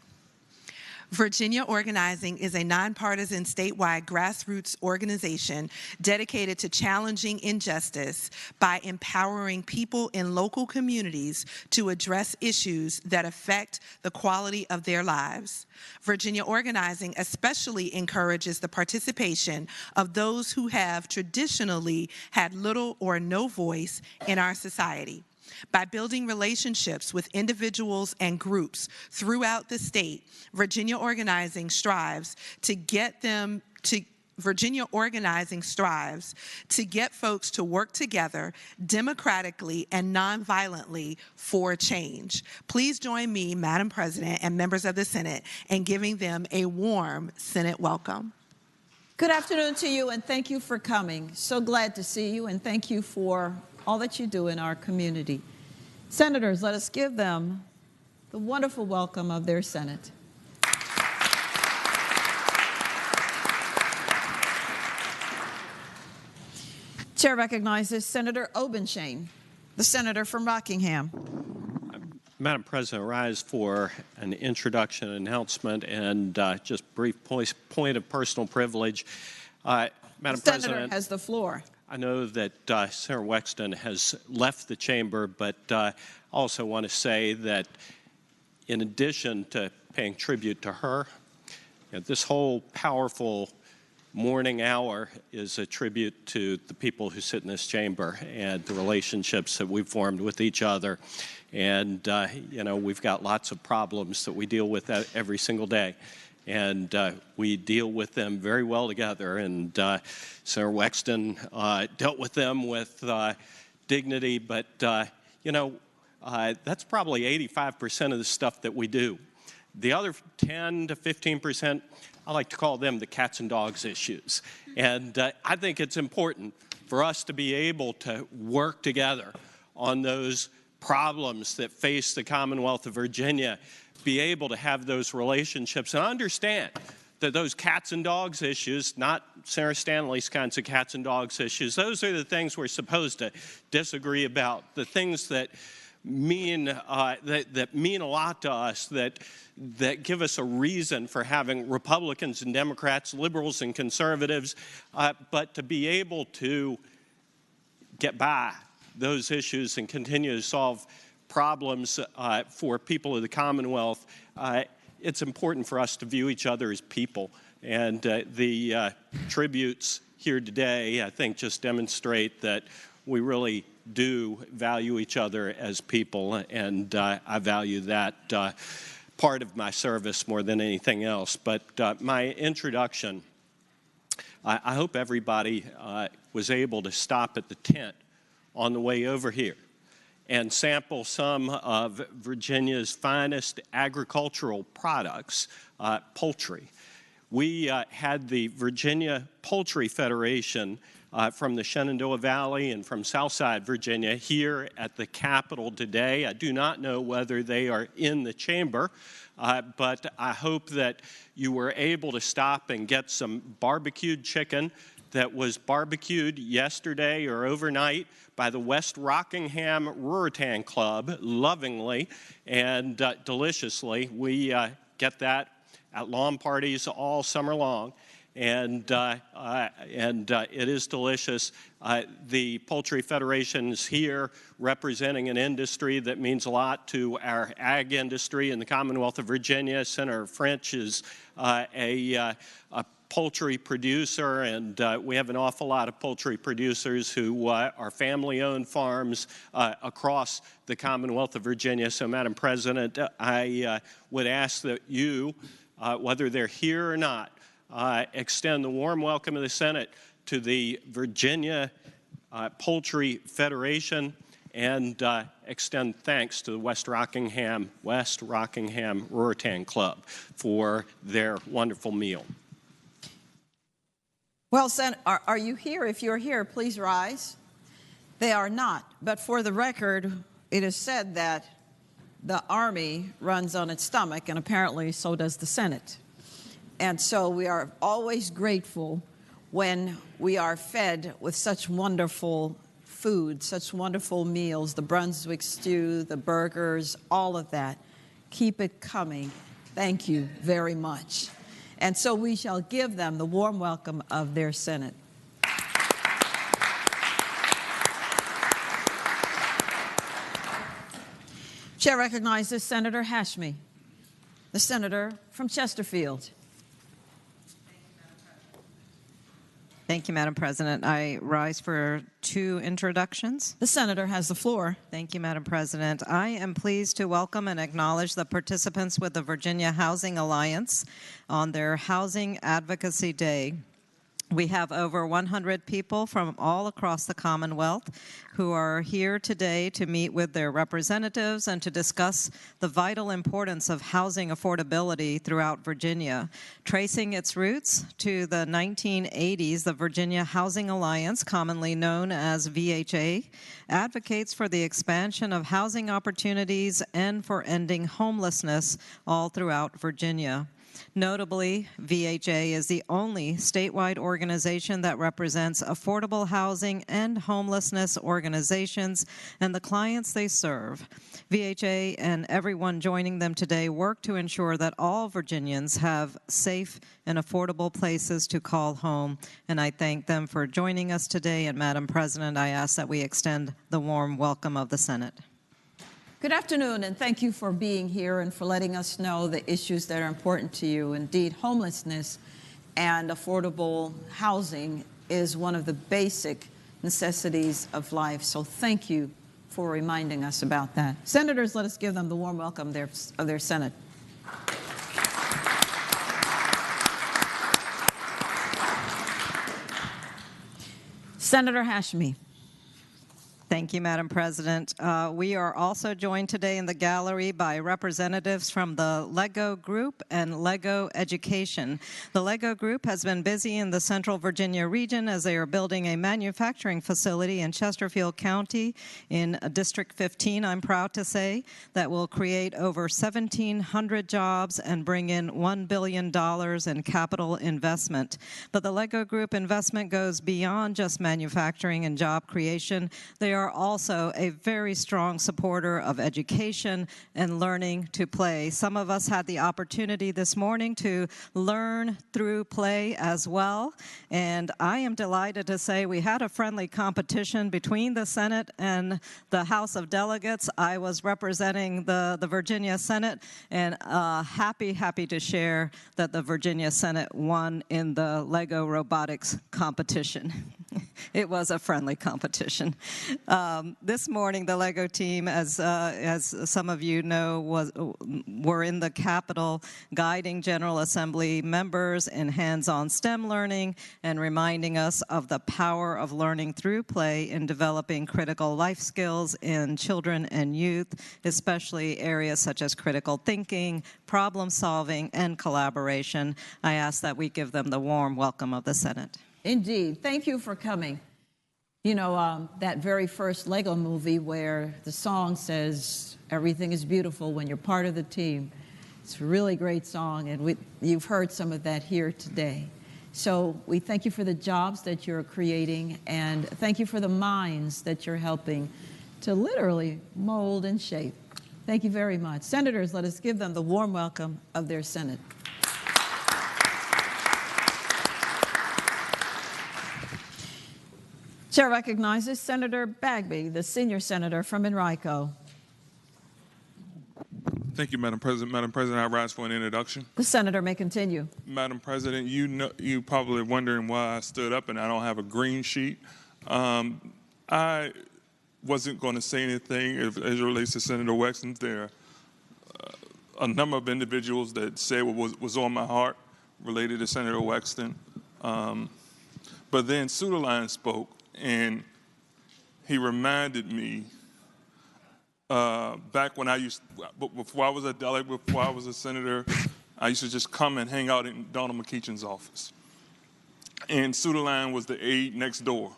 Virginia Organizing is a nonpartisan statewide grassroots organization dedicated to challenging injustice by empowering people in local communities to address issues that affect the quality of their lives. Virginia Organizing especially encourages the participation of those who have traditionally had little or no voice in our society. By building relationships with individuals and groups throughout the state, Virginia Organizing strives to get folks to work together democratically and nonviolently for change. Please join me, Madam President, and members of the Senate in giving them a warm Senate welcome.
Good afternoon to you, and thank you for coming. So glad to see you, and thank you for all that you do in our community. Senators, let us give them the wonderful welcome of their Senate. Chair recognizes Senator Obenshain, the senator from Rockingham.
Madam President, I rise for an introduction announcement and just brief point of personal privilege. Madam
The senator
President,
has the floor.
I know that Senator Wexton has left the chamber, but I also want to say that in addition to paying tribute to her, this whole powerful morning hour is a tribute to the people who sit in this chamber and the relationships that we've formed with each other. And, we've got lots of problems that we deal with every single day. And we deal with them very well together. And Senator Wexton dealt with them with dignity, but, that's probably 85% of the stuff that we do. The other 10 to 15%, I like to call them the cats and dogs issues. And I think it's important for us to be able to work together on those problems that face the Commonwealth of Virginia, be able to have those relationships and understand that those cats and dogs issues, not Senator Stanley's kinds of cats and dogs issues, those are the things we're supposed to disagree about, the things that mean that mean a lot to us, that give us a reason for having Republicans and Democrats, liberals and conservatives, but to be able to get by those issues and continue to solve problems for people of the Commonwealth, it's important for us to view each other as people. And the tributes here today, I think, just demonstrate that we really do value each other as people, and I value that part of my service more than anything else. But my introduction, I hope everybody was able to stop at the tent on the way over here and sample some of Virginia's finest agricultural products, poultry. We had the Virginia Poultry Federation from the Shenandoah Valley and from Southside Virginia here at the Capitol today. I do not know whether they are in the chamber, but I hope that you were able to stop and get some barbecued chicken that was barbecued yesterday or overnight by the West Rockingham Ruritan Club, lovingly and deliciously. We get that at lawn parties all summer long. and it is delicious. The Poultry Federation is here representing an industry that means a lot to our ag industry in the Commonwealth of Virginia. Senator French is a poultry producer, and we have an awful lot of poultry producers who are family-owned farms across the Commonwealth of Virginia. So, Madam President, I would ask that you, whether they're here or not, extend the warm welcome of the Senate to the Virginia Poultry Federation, and extend thanks to the West Rockingham Ruritan Club for their wonderful meal.
Well, Senator, are you here? If you're here, please rise. They are not. But for the record, it is said that the Army runs on its stomach, and apparently so does the Senate. And so we are always grateful when we are fed with such wonderful food, such wonderful meals, the Brunswick stew, the burgers, all of that. Keep it coming. Thank you very much. And so we shall give them the warm welcome of their Senate. Chair recognizes Senator Hashmi, the senator from Chesterfield.
Thank you, Madam President. I rise for two introductions.
The senator has the floor.
Thank you, Madam President. I am pleased to welcome and acknowledge the participants with the Virginia Housing Alliance on their Housing Advocacy Day. We have over 100 people from all across the Commonwealth who are here today to meet with their representatives and to discuss the vital importance of housing affordability throughout Virginia. Tracing its roots to the 1980s, the Virginia Housing Alliance, commonly known as VHA, advocates for the expansion of housing opportunities and for ending homelessness all throughout Virginia. Notably, VHA is the only statewide organization that represents affordable housing and homelessness organizations and the clients they serve. VHA and everyone joining them today work to ensure that all Virginians have safe and affordable places to call home, and I thank them for joining us today. And Madam President, I ask that we extend the warm welcome of the Senate.
Good afternoon, and thank you for being here and for letting us know the issues that are important to you. Indeed, homelessness and affordable housing is one of the basic necessities of life, so thank you for reminding us about that. Senators, let us give them the warm welcome of their Senate. Senator Hashmi.
Thank you, Madam President. We are also joined today in the gallery by representatives from the LEGO Group and LEGO Education. The LEGO Group has been busy in the Central Virginia region as they are building a manufacturing facility in Chesterfield County in District 15, I'm proud to say, that will create over 1,700 jobs and bring in $1 billion in capital investment. But the LEGO Group investment goes beyond just manufacturing and job creation. They are also a very strong supporter of education and learning to play. Some of us had the opportunity this morning to learn through play as well, and I am delighted to say we had a friendly competition between the Senate and the House of Delegates. I was representing the Virginia Senate, and happy to share that the Virginia Senate won in the Lego robotics competition. It was a friendly competition. This morning, the LEGO team, as some of you know, were in the Capitol guiding General Assembly members in hands-on STEM learning and reminding us of the power of learning through play in developing critical life skills in children and youth, especially areas such as critical thinking, problem solving, and collaboration. I ask that we give them the warm welcome of the Senate.
Indeed. Thank you for coming. You know, that very first Lego movie where the song says, everything is beautiful when you're part of the team. It's a really great song, and you've heard some of that here today. So we thank you for the jobs that you're creating, and thank you for the minds that you're helping to literally mold and shape. Thank you very much. Senators, let us give them the warm welcome of their Senate. Chair recognizes Senator Bagby, the senior senator from Enrico.
Thank you, Madam President. Madam President, I rise for an introduction.
The senator may continue.
Madam President, you probably wondering why I stood up and I don't have a green sheet. I wasn't going to say anything as it relates to Senator Wexton. There are a number of individuals that said what was on my heart related to Senator Wexton. But then Suderline spoke, and he reminded me back when before I was a delegate, before I was a senator, I used to just come and hang out in Donald McEachin's office. And Suderline was the aide next door.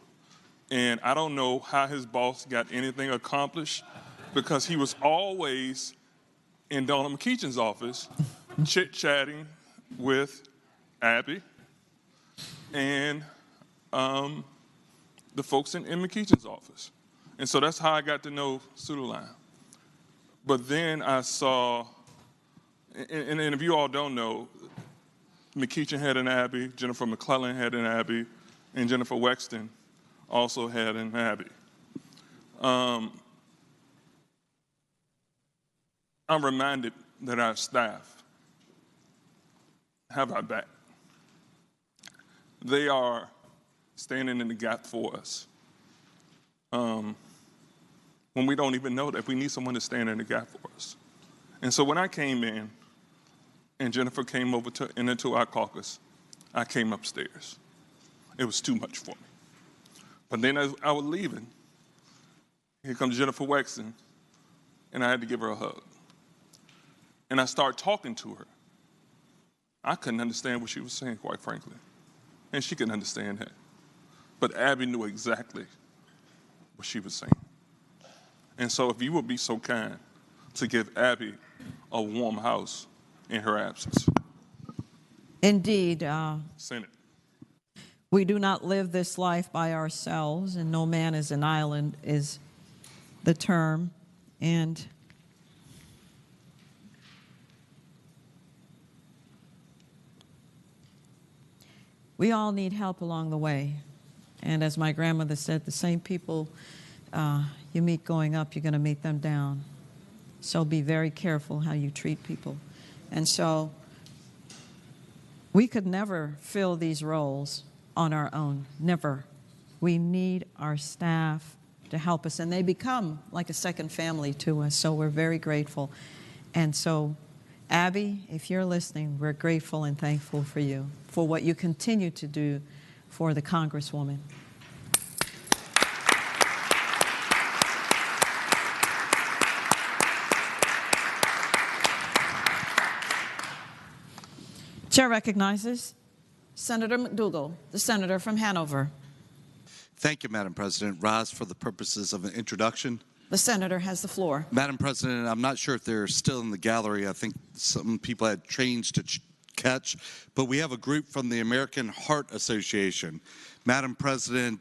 And I don't know how his boss got anything accomplished, because he was always in Donald McEachin's office chit-chatting with Abby and the folks in McEachin's office. And so that's how I got to know Suderline. But then I saw, and if you all don't know, McEachin had an Abby, Jennifer McClellan had an Abby, and Jennifer Wexton also had an Abby. I'm reminded that our staff have our back. They are standing in the gap for us when we don't even know that we need someone to stand in the gap for us. And so when I came in and Jennifer came over into our caucus, I came upstairs. It was too much for me. But then as I was leaving, here comes Jennifer Wexton, and I had to give her a hug. And I started talking to her. I couldn't understand what she was saying, quite frankly. And she couldn't understand that. But Abby knew exactly what she was saying. And so if you would be so kind to give Abby a warm house in her absence.
Indeed.
Senate.
We do not live this life by ourselves, and no man is an island is the term. And we all need help along the way. And as my grandmother said, the same people you meet going up, you're going to meet them down. So be very careful how you treat people. And so we could never fill these roles on our own, never. We need our staff to help us, and they become like a second family to us, so we're very grateful. And so, Abby, if you're listening, we're grateful and thankful for you, for what you continue to do for the Congresswoman. Chair recognizes Senator McDougall, the senator from Hanover.
Thank you, Madam President. Rise for the purposes of an introduction.
The senator has the floor.
Madam President, I'm not sure if they're still in the gallery. I think some people had trains to catch, but we have a group from the American Heart Association. Madam President,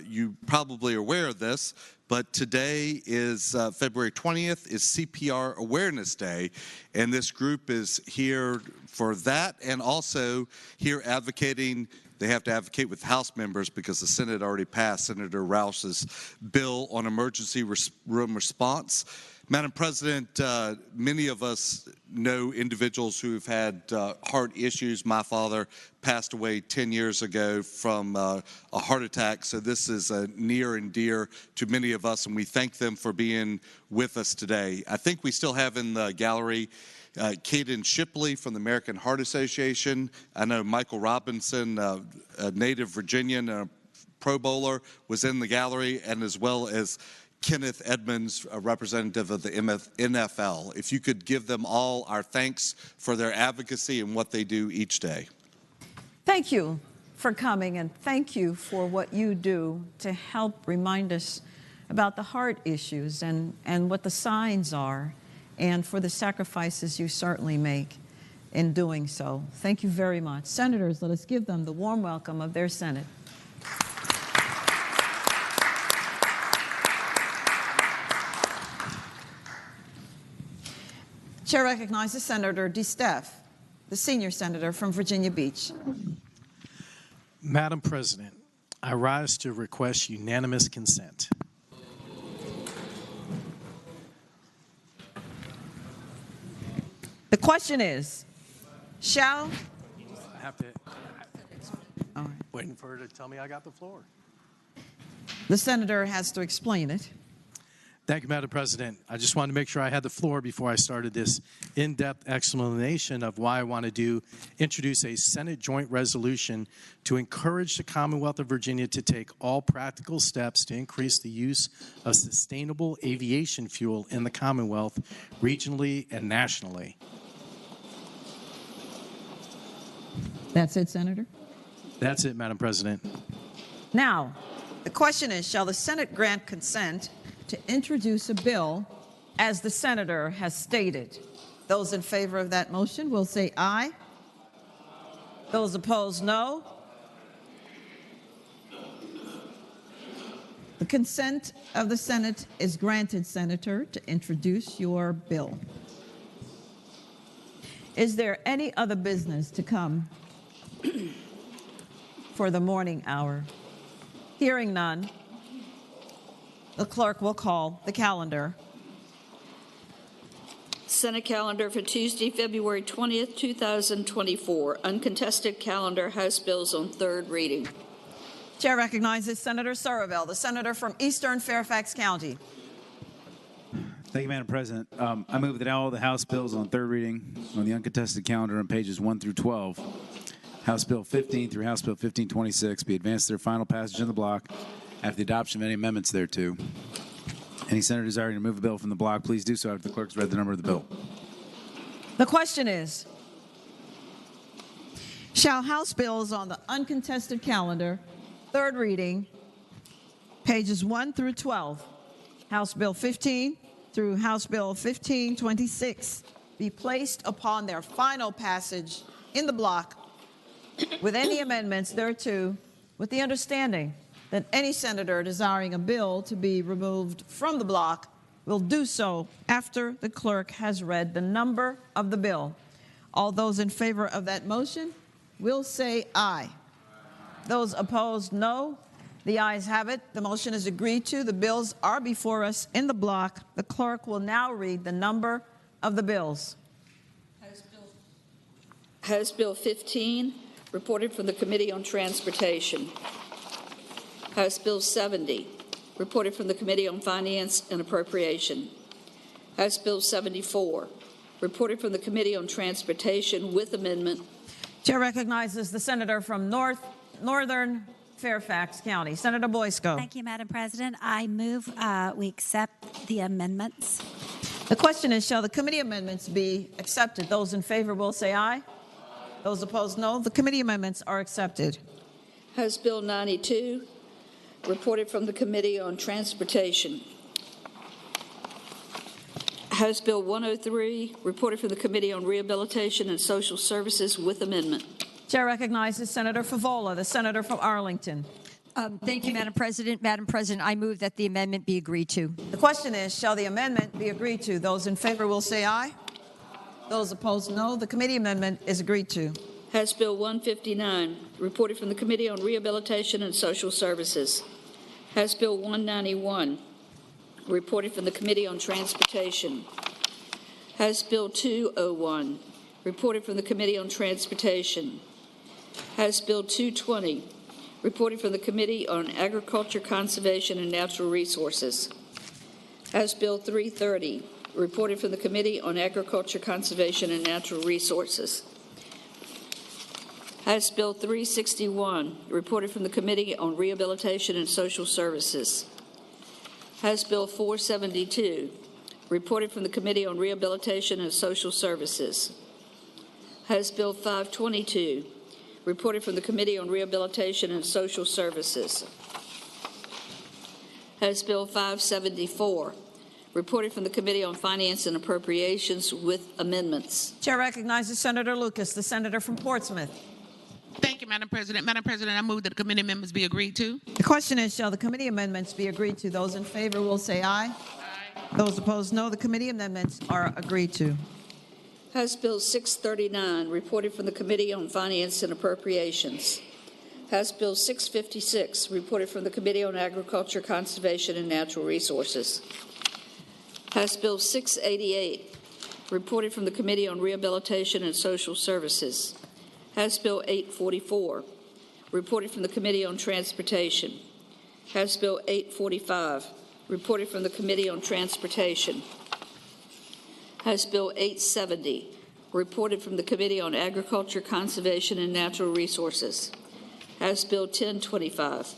you probably are aware of this, but today is February 20th is CPR Awareness Day, and this group is here for that and also here advocating. They have to advocate with House members because the Senate already passed Senator Rouse's bill on emergency room response. Madam President, many of us know individuals who have had heart issues. My father passed away 10 years ago from a heart attack, so this is near and dear to many of us, and we thank them for being with us today. I think we still have in the gallery Caden Shipley from the American Heart Association. I know Michael Robinson, a native Virginian, a Pro Bowler, was in the gallery, and as well as Kenneth Edmonds, a representative of the NFL. If you could give them all our thanks for their advocacy and what they do each day.
Thank you for coming, and thank you for what you do to help remind us about the heart issues and what the signs are, and for the sacrifices you certainly make in doing so. Thank you very much. Senators, let us give them the warm welcome of their Senate. Chair recognizes Senator DeSteph, the senior senator from Virginia Beach.
Madam President, I rise to request unanimous consent.
The question is, shall...
I have to...
All right.
Waiting for her to tell me I got the floor.
The senator has to explain it.
Thank you, Madam President. I just wanted to make sure I had the floor before I started this in-depth explanation of why I want to introduce a Senate joint resolution to encourage the Commonwealth of Virginia to take all practical steps to increase the use of sustainable aviation fuel in the Commonwealth, regionally and nationally.
That's it, Senator?
That's it, Madam President.
Now, the question is, shall the Senate grant consent to introduce a bill as the senator has stated? Those in favor of that motion will say aye. Those opposed, no. The consent of the Senate is granted, Senator, to introduce your bill. Is there any other business to come for the morning hour? Hearing none, the clerk will call the calendar.
Senate calendar for Tuesday, February 20th, 2024. Uncontested calendar, House bills on third reading.
Chair recognizes Senator Surreville, the senator from Eastern Fairfax County.
Thank you, Madam President. I move that all the House bills on third reading on the uncontested calendar on pages 1 through 12, House Bill 15 through House Bill 1526, be advanced to their final passage in the block after the adoption of any amendments thereto. Any senator desiring to move a bill from the block, please do so after the clerk's read the number of the bill.
The question is, shall House bills on the uncontested calendar, third reading, pages 1 through 12, House Bill 15 through House Bill 1526, be placed upon their final passage in the block with any amendments thereto, with the understanding that any senator desiring a bill to be removed from the block will do so after the clerk has read the number of the bill. All those in favor of that motion will say aye. Those opposed, no. The ayes have it. The motion is agreed to. The bills are before us in the block. The clerk will now read the number of the bills.
House Bill 15, reported from the Committee on Transportation. House Bill 70, reported from the Committee on Finance and Appropriation. House Bill 74, reported from the Committee on Transportation with amendment.
Chair recognizes the senator from Northern Fairfax County, Senator Boysko.
Thank you, Madam President. I move we accept the amendments.
The question is, shall the committee amendments be accepted? Those in favor will say aye. Those opposed, no. The committee amendments are accepted.
House Bill 92, reported from the Committee on Transportation. House Bill 103, reported from the Committee on Rehabilitation and Social Services with amendment.
Chair recognizes Senator Favola, the senator from Arlington.
Thank you, Madam President. Madam President, I move that the amendment be agreed to.
The question is, shall the amendment be agreed to? Those in favor will say aye. Those opposed, no. The committee amendment is agreed to.
House Bill 159, reported from the Committee on Rehabilitation and Social Services. House Bill 191, reported from the Committee on Transportation. House Bill 201, reported from the Committee on Transportation. House Bill 220, reported from the Committee on Agriculture, Conservation, and Natural Resources. House Bill 330, reported from the Committee on Agriculture, Conservation, and Natural Resources. House Bill 361, reported from the Committee on Rehabilitation and Social Services. House Bill 472, reported from the Committee on Rehabilitation and Social Services. House Bill 522, reported from the Committee on Rehabilitation and Social Services. House Bill 574, reported from the Committee on Finance and Appropriations with amendments.
Chair recognizes Senator Lucas, the senator from Portsmouth.
Thank you, Madam President. Madam President, I move that the committee amendments be agreed to.
The question is, shall the committee amendments be agreed to? Those in favor will say aye. Those opposed, no. The committee amendments are agreed to.
House Bill 639, reported from the Committee on Finance and Appropriations. House Bill 656, reported from the Committee on Agriculture, Conservation, and Natural Resources. House Bill 688, reported from the Committee on Rehabilitation and Social Services. House Bill 844, reported from the Committee on Transportation. House Bill 845, reported from the Committee on Transportation. House Bill 870, reported from the Committee on Agriculture, Conservation, and Natural Resources. House Bill 1025,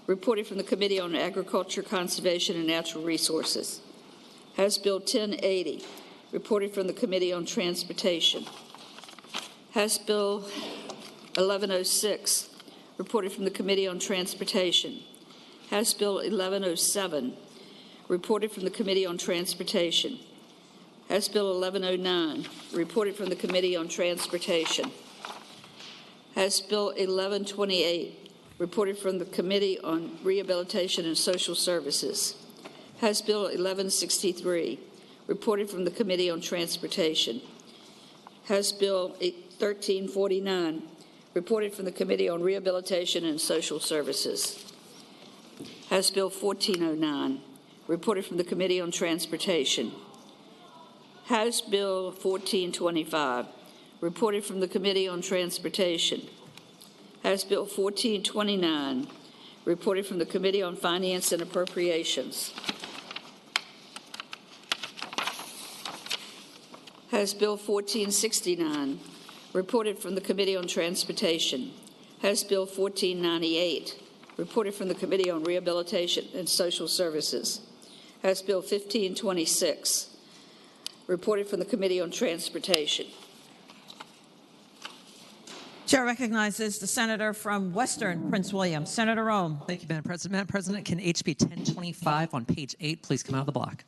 reported from the Committee on Agriculture, Conservation, and Natural Resources. House Bill 1080, reported from the Committee on Transportation. House Bill 1106, reported from the Committee on Transportation. House Bill 1107, reported from the Committee on Transportation. House Bill 1109, reported from the Committee on Transportation. House Bill 1128, reported from the Committee on Rehabilitation and Social Services. House Bill 1163, reported from the Committee on Transportation. House Bill 1349, reported from the Committee on Rehabilitation and Social Services. House Bill 1409, reported from the Committee on Transportation. House Bill 1425, reported from the Committee on Transportation. House Bill 1429, reported from the Committee on Finance and Appropriations. House Bill 1469, reported from the Committee on Transportation. House Bill 1498, reported from the Committee on Rehabilitation and Social Services. House Bill 1526, reported from the Committee on Transportation.
Chair recognizes the senator from Western Prince William, Senator Rome.
Thank you, Madam President. Madam President, can HB 1025 on page 8 please come out of the block?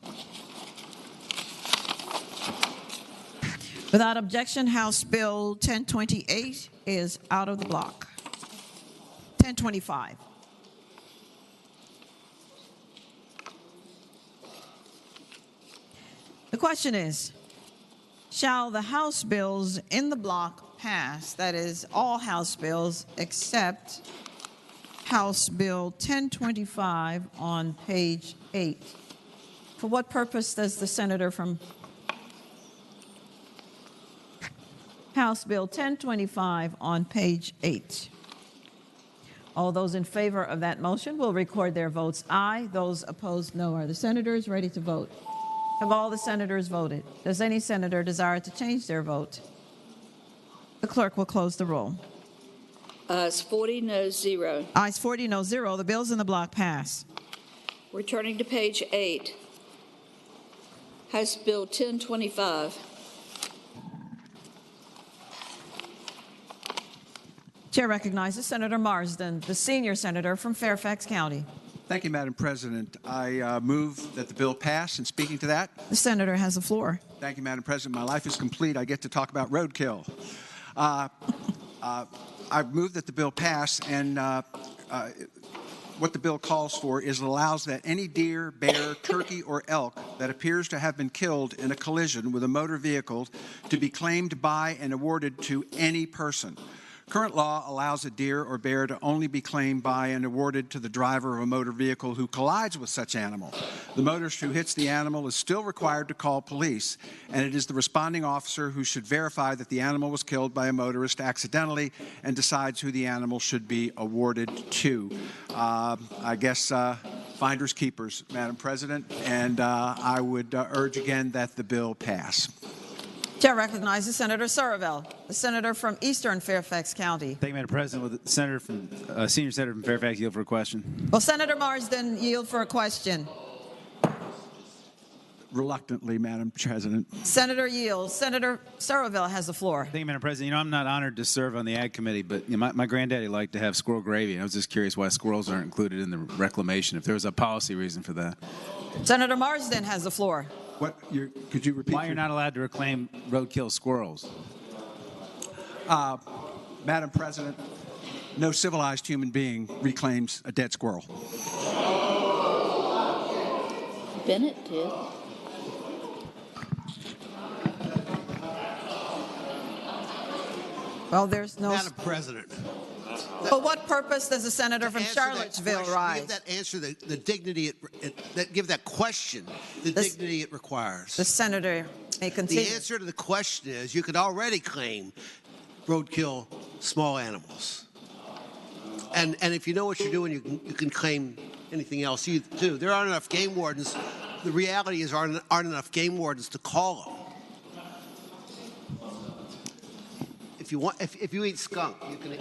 Without objection, House Bill 1028 is out of the block. 1025. The question is, shall the House bills in the block pass? That is, all House bills except House Bill 1025 on page 8. For what purpose does the senator from House Bill 1025 on page 8? All those in favor of that motion will record their votes aye. Those opposed, no. Are the senators ready to vote? Have all the senators voted? Does any senator desire to change their vote? The clerk will close the roll.
Ayes 40, no 0.
Ayes 40, no 0. The bills in the block pass.
Returning to page 8, House Bill 1025.
Chair recognizes Senator Marsden, the senior senator from Fairfax County.
Thank you, Madam President. I move that the bill pass. And speaking to that,
the senator has the floor.
Thank you, Madam President. My life is complete. I get to talk about roadkill. I move that the bill pass, and what the bill calls for is it allows that any deer, bear, turkey, or elk that appears to have been killed in a collision with a motor vehicle to be claimed by and awarded to any person. Current law allows a deer or bear to only be claimed by and awarded to the driver of a motor vehicle who collides with such animal. The motorist who hits the animal is still required to call police, and it is the responding officer who should verify that the animal was killed by a motorist accidentally and decides who the animal should be awarded to. I guess finders keepers, Madam President, and I would urge again that the bill pass.
Chair recognizes Senator Surville, the senator from Eastern Fairfax County.
Thank you, Madam President. Will the senator from senior senator from Fairfax yield for a question?
Will Senator Marsden yield for a question?
Reluctantly, Madam President.
Senator yields. Senator Surville has the floor.
Thank you, Madam President. You know, I'm not honored to serve on the Ag Committee, but you know, my granddaddy liked to have squirrel gravy, and I was just curious why squirrels aren't included in the reclamation, if there was a policy reason for that.
Senator Marsden has the floor.
Could you repeat?
Why you're not allowed to reclaim roadkill squirrels?
Madam President, no civilized human being reclaims a dead squirrel.
Bennett did.
Well, there's no...
Madam President,
For what purpose does the senator from Charlottesville rise?
Give that answer the dignity give that question the dignity it requires.
The senator may continue.
The answer to the question is you could already claim roadkill small animals. And if you know what you're doing, you can claim anything else too. There aren't enough game wardens. The reality is aren't enough game wardens to call them. If you eat skunk, you can.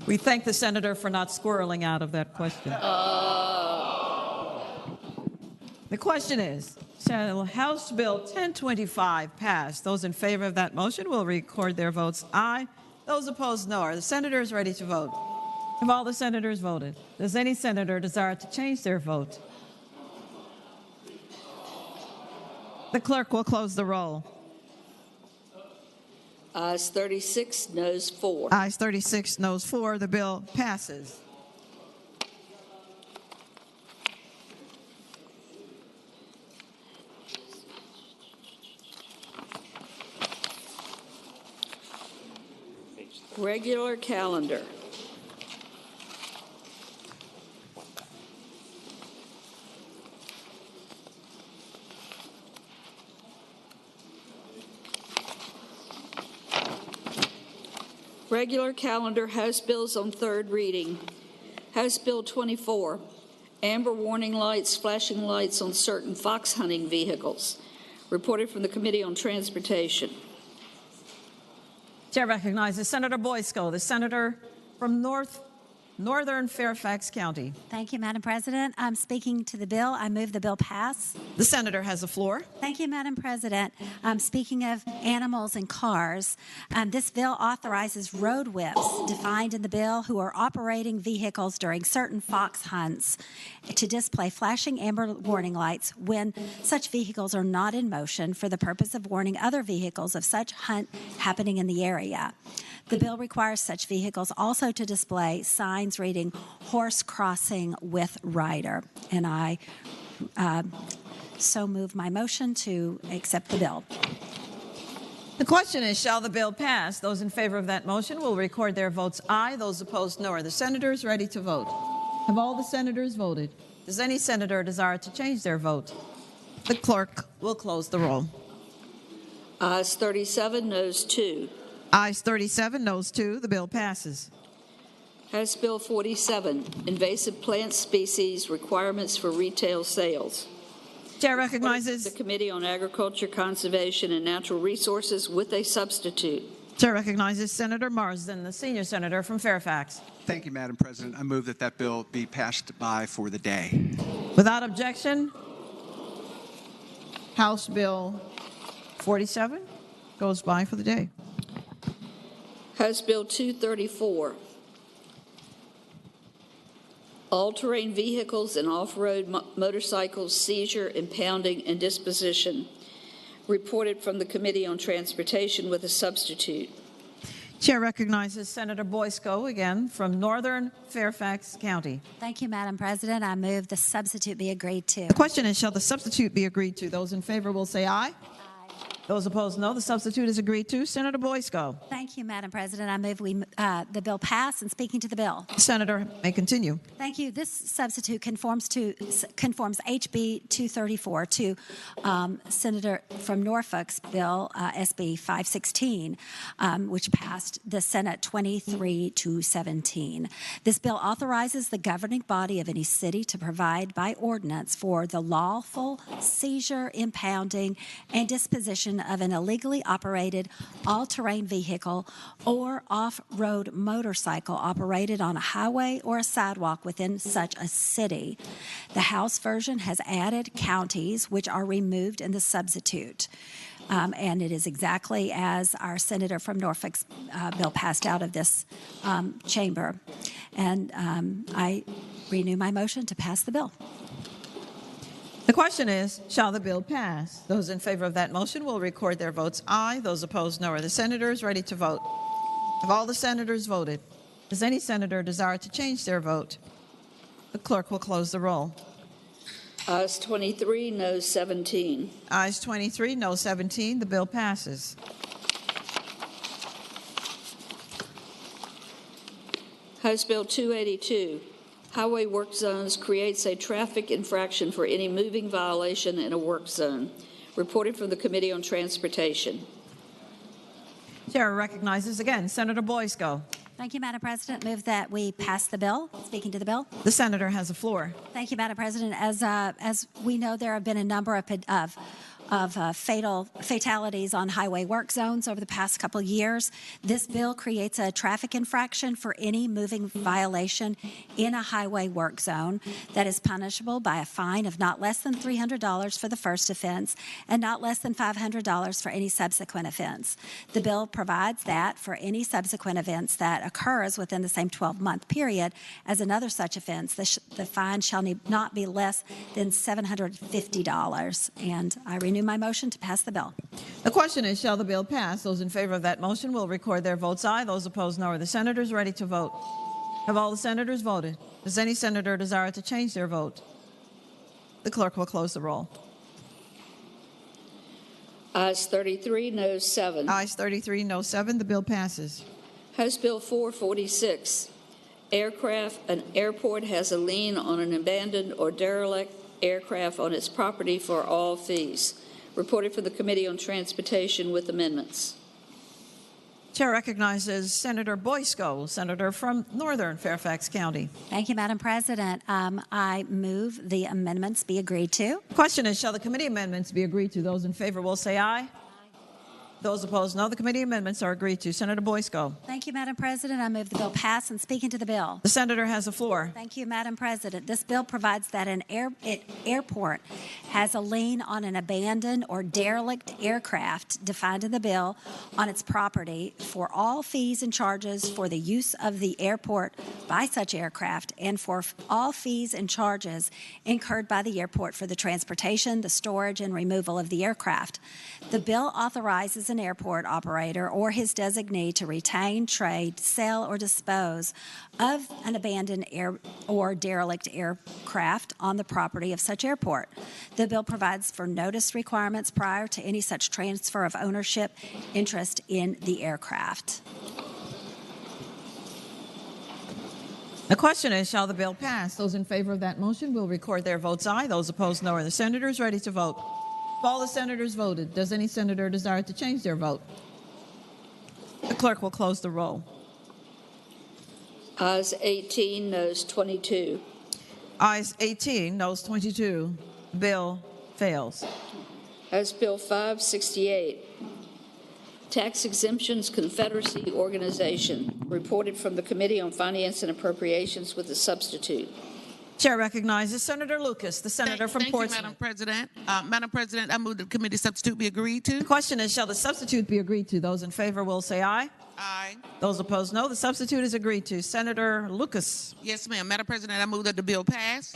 We thank the senator for not squirreling out of that question. The question is, shall House Bill 1025 pass? Those in favor of that motion will record their votes aye. Those opposed, no. Are the senators ready to vote? Have all the senators voted? Does any senator desire to change their vote? The clerk will close the roll.
Ayes 36, noes 4.
Ayes 36, noes 4. The bill passes.
Regular calendar. Regular calendar House bills on third reading. House Bill 24, amber warning lights, flashing lights on certain fox hunting vehicles. Reported from the Committee on Transportation.
Chair recognizes Senator Boysko, the senator from Northern Fairfax County.
Thank you, Madam President. I'm speaking to the bill. I move the bill pass.
The senator has the floor.
Thank you, Madam President. Speaking of animals and cars, this bill authorizes road whips defined in the bill who are operating vehicles during certain fox hunts to display flashing amber warning lights when such vehicles are not in motion for the purpose of warning other vehicles of such hunt happening in the area. The bill requires such vehicles also to display signs reading horse crossing with rider. And I so move my motion to accept the bill.
The question is, shall the bill pass? Those in favor of that motion will record their votes aye. Those opposed, no. Are the senators ready to vote? Have all the senators voted? Does any senator desire to change their vote? The clerk will close the roll.
Ayes 37, noes 2.
Ayes 37, noes 2. The bill passes.
House Bill 47, invasive plant species requirements for retail sales.
Chair recognizes
the Committee on Agriculture, Conservation, and Natural Resources with a substitute.
Chair recognizes Senator Marsden, the senior senator from Fairfax.
Thank you, Madam President. I move that that bill be passed by for the day.
Without objection, House Bill 47 goes by for the day.
House Bill 234, all-terrain vehicles and off-road motorcycles seizure, impounding, and disposition. Reported from the Committee on Transportation with a substitute.
Chair recognizes Senator Boysko, again, from Northern Fairfax County.
Thank you, Madam President. I move the substitute be agreed to.
The question is, shall the substitute be agreed to? Those in favor will say aye. Those opposed, no. The substitute is agreed to. Senator Boysko.
Thank you, Madam President. I move the bill pass. And speaking to the bill.
The senator may continue.
Thank you. This substitute conforms HB 234 to Senator from Norfolk's bill SB 516, which passed the Senate 23-17. This bill authorizes the governing body of any city to provide by ordinance for the lawful seizure, impounding, and disposition of an illegally operated all-terrain vehicle or off-road motorcycle operated on a highway or a sidewalk within such a city. The House version has added counties, which are removed in the substitute. And it is exactly as our senator from Norfolk's bill passed out of this chamber. And I renew my motion to pass the bill.
The question is, shall the bill pass? Those in favor of that motion will record their votes aye. Those opposed, no. Are the senators ready to vote? Have all the senators voted? Does any senator desire to change their vote? The clerk will close the roll.
Ayes 23, noes 17.
Ayes 23, no 17. The bill passes.
House Bill 282, Highway Work Zones creates a traffic infraction for any moving violation in a work zone. Reported from the Committee on Transportation.
Chair recognizes again Senator Boysko.
Thank you, Madam President. Move that we pass the bill. Speaking to the bill.
The senator has the floor.
Thank you, Madam President. As we know, there have been a number of fatalities on highway work zones over the past couple years. This bill creates a traffic infraction for any moving violation in a highway work zone that is punishable by a fine of not less than $300 for the first offense and not less than $500 for any subsequent offense. The bill provides that for any subsequent offense that occurs within the same 12-month period as another such offense, the fine shall not be less than $750. And I renew my motion to pass the bill.
The question is, shall the bill pass? Those in favor of that motion will record their votes aye. Those opposed, no. Are the senators ready to vote? Have all the senators voted? Does any senator desire to change their vote? The clerk will close the roll.
Ayes 33, noes 7.
Ayes 33, no 7. The bill passes.
House Bill 446, an airport has a lien on an abandoned or derelict aircraft on its property for all fees. Reported for the Committee on Transportation with amendments.
Chair recognizes Senator Boysko, senator from Northern Fairfax County.
Thank you, Madam President. I move the amendments be agreed to.
Question is, shall the committee amendments be agreed to? Those in favor will say aye. Those opposed, no. The committee amendments are agreed to. Senator Boysko.
Thank you, Madam President. I move the bill pass and speaking to the bill.
The senator has the floor.
Thank you, Madam President. This bill provides that an airport has a lien on an abandoned or derelict aircraft defined in the bill on its property for all fees and charges for the use of the airport by such aircraft and for all fees and charges incurred by the airport for the transportation, the storage, and removal of the aircraft. The bill authorizes an airport operator or his designee to retain, trade, sell, or dispose of an abandoned or derelict aircraft on the property of such airport. The bill provides for notice requirements prior to any such transfer of ownership interest in the aircraft.
The question is, shall the bill pass? Those in favor of that motion will record their votes aye. Those opposed, no. Are the senators ready to vote? If all the senators voted, does any senator desire to change their vote? The clerk will close the roll.
Ayes 18, noes 22.
Ayes 18, noes 22. Bill fails.
House Bill 568, Tax Exemptions Confederacy Organization. Reported from the Committee on Finance and Appropriations with a substitute.
Chair recognizes Senator Lucas, the senator from Portsmouth.
Thank you, Madam President. Madam President, I move the committee substitute be agreed to.
The question is, shall the substitute be agreed to? Those in favor will say aye.
Aye.
Those opposed, no. The substitute is agreed to. Senator Lucas.
Yes, ma'am. Madam President, I move that the bill pass.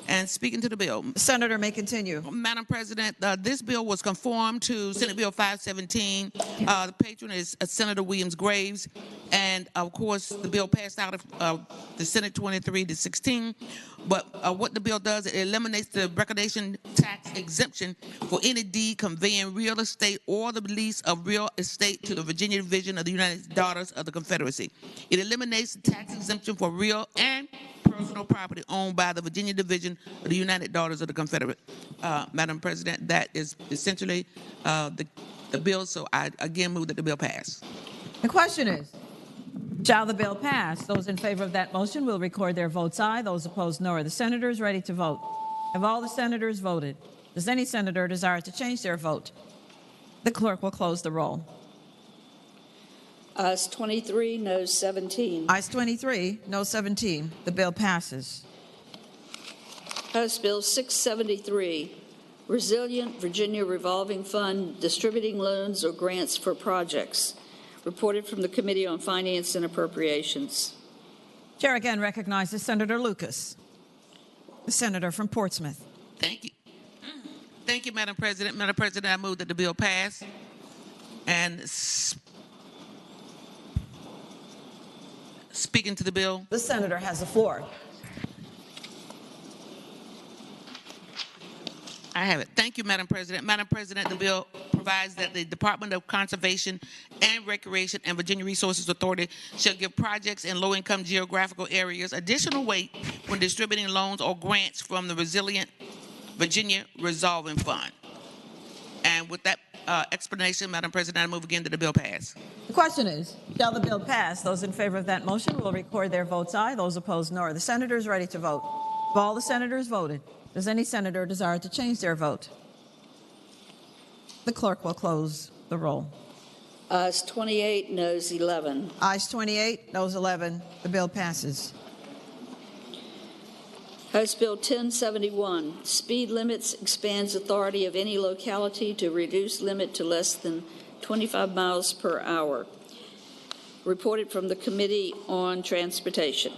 And speaking to the bill.
The senator may continue.
Madam President, this bill was conformed to Senate Bill 517. The patron is Senator Williams Graves. And, of course, the bill passed out of the Senate 23-16. But what the bill does, it eliminates the recordation tax exemption for any deed conveying real estate or the lease of real estate to the Virginia Division of the United Daughters of the Confederacy. It eliminates the tax exemption for real and personal property owned by the Virginia Division of the United Daughters of the Confederate. Madam President, that is essentially the bill, so I again move that the bill pass.
The question is, shall the bill pass? Those in favor of that motion will record their votes aye. Those opposed, no. Are the senators ready to vote? Have all the senators voted? Does any senator desire to change their vote? The clerk will close the roll.
Ayes 23, noes 17.
Ayes 23, no 17. The bill passes.
House Bill 673, Resilient Virginia Revolving Fund Distributing Loans or Grants for Projects. Reported from the Committee on Finance and Appropriations.
Chair again recognizes Senator Lucas, the senator from Portsmouth.
Thank you. Thank you, Madam President. Madam President, I move that the bill pass. And speaking to the bill.
The senator has the floor.
I have it. Thank you, Madam President. Madam President, the bill provides provides that the Department of Conservation and Recreation and Virginia Resources Authority shall give projects in low-income geographical areas additional weight when distributing loans or grants from the Resilient Virginia Resolving Fund. And with that explanation, Madam President, I move again that the bill pass.
The question is, shall the bill pass? Those in favor of that motion will record their votes aye. Those opposed, no. Are the senators ready to vote? Have all the senators voted? Does any senator desire to change their vote? The clerk will close the roll.
Ayes 28, noes 11.
Ayes 28, noes 11. The bill passes.
House Bill 1071, speed limits expands authority of any locality to reduce limit to less than 25 miles per hour. Reported from the Committee on Transportation.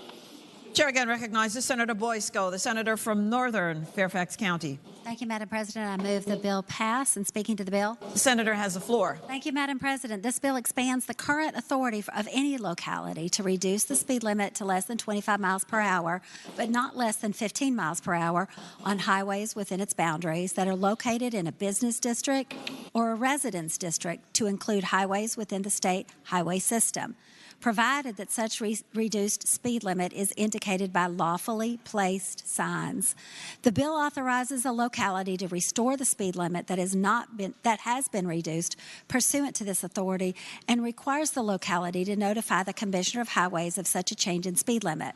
Chair again recognizes Senator Boysko, the senator from Northern Fairfax County.
Thank you, Madam President. I move the bill pass. And speaking to the bill.
The senator has the floor.
Thank you, Madam President. This bill expands the current authority of any locality to reduce the speed limit to less than 25 miles per hour, but not less than 15 miles per hour on highways within its boundaries that are located in a business district or a residence district, to include highways within the state highway system, provided that such reduced speed limit is indicated by lawfully placed signs. The bill authorizes a locality to restore the speed limit that has been reduced pursuant to this authority, and requires the locality to notify the Commissioner of Highways of such a change in speed limit.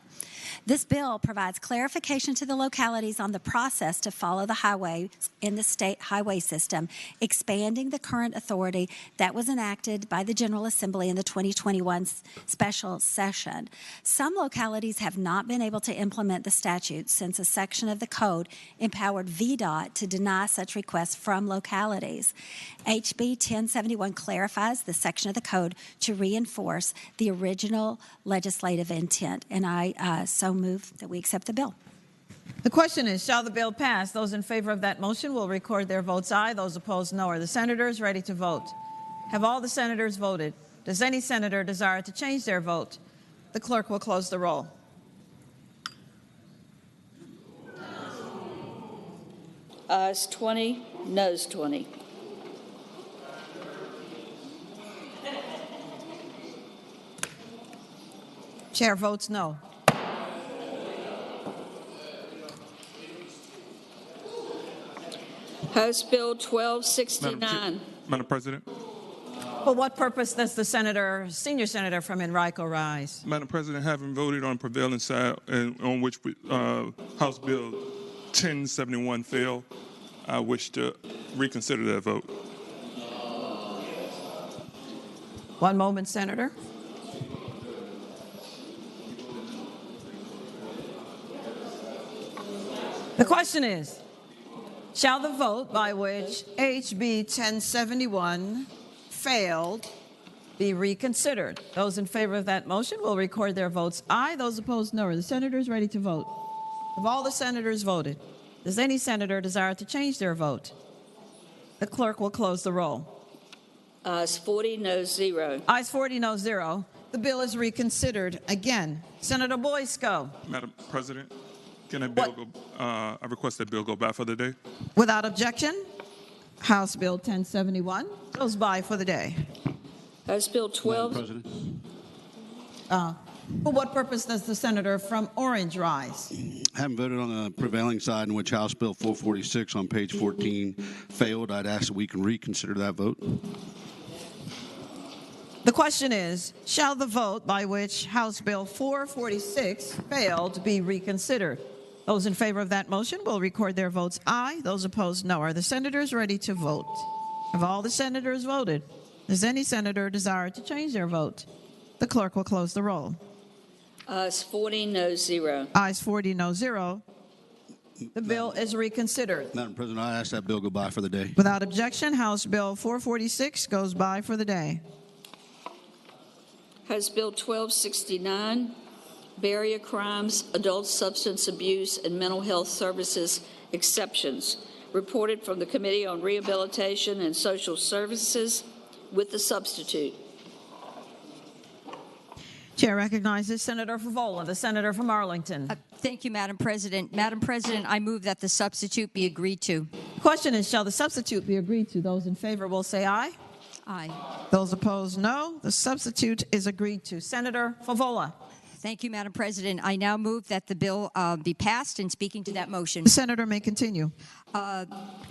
This bill provides clarification to the localities on the process to follow the highways in the state highway system, expanding the current authority that was enacted by the General Assembly in the 2021 special session. Some localities have not been able to implement the statute since a section of the code empowered VDOT to deny such requests from localities. HB 1071 clarifies the section of the code to reinforce the original legislative intent, and I so move that we accept the bill.
The question is, shall the bill pass? Those in favor of that motion will record their votes aye. Those opposed, no. Are the senators ready to vote? Have all the senators voted? Does any senator desire to change their vote? The clerk will close the roll.
Ayes 20, noes 20.
Chair votes no.
House Bill 1269.
Madam President.
For what purpose does the senior senator from Enrico rise?
Madam President, having voted on prevailing side on which House Bill 1071 failed, I wish to reconsider that vote.
One moment, Senator. The question is, shall the vote by which HB 1071 failed be reconsidered? Those in favor of that motion will record their votes aye. Those opposed, no. Are the senators ready to vote? Have all the senators voted? Does any senator desire to change their vote? The clerk will close the roll.
Ayes 40, noes 0.
Ayes 40, noes 0. The bill is reconsidered again. Senator Boysko.
Madam President, can that bill go? I request that bill go back for the day.
Without objection, House Bill 1071 goes by for the day.
House Bill 12.
Madam President.
For what purpose does the senator from Orange rise?
Having voted on the prevailing side in which House Bill 446 on page 14 failed, I'd ask that we can reconsider that vote.
The question is, shall the vote by which House Bill 446 failed be reconsidered? Those in favor of that motion will record their votes aye. Those opposed, no. Are the senators ready to vote? Have all the senators voted? Does any senator desire to change their vote? The clerk will close the roll.
Ayes 40, noes 0.
Ayes 40, no 0. The bill is reconsidered.
Madam President, I ask that bill go by for the day.
Without objection, House Bill 446 goes by for the day.
House Bill 1269, barrier crimes, adult substance abuse, and mental health services exceptions. Reported from the Committee on Rehabilitation and Social Services with the substitute.
Chair recognizes Senator Favola, the senator from Arlington.
Thank you, Madam President. Madam President, I move that the substitute be agreed to.
question is, shall the substitute be agreed to? Those in favor will say aye.
Aye.
Those opposed, no. The substitute is agreed to. Senator Favola.
Thank you, Madam President. I now move that the bill be passed, and speaking to that motion.
The senator may continue.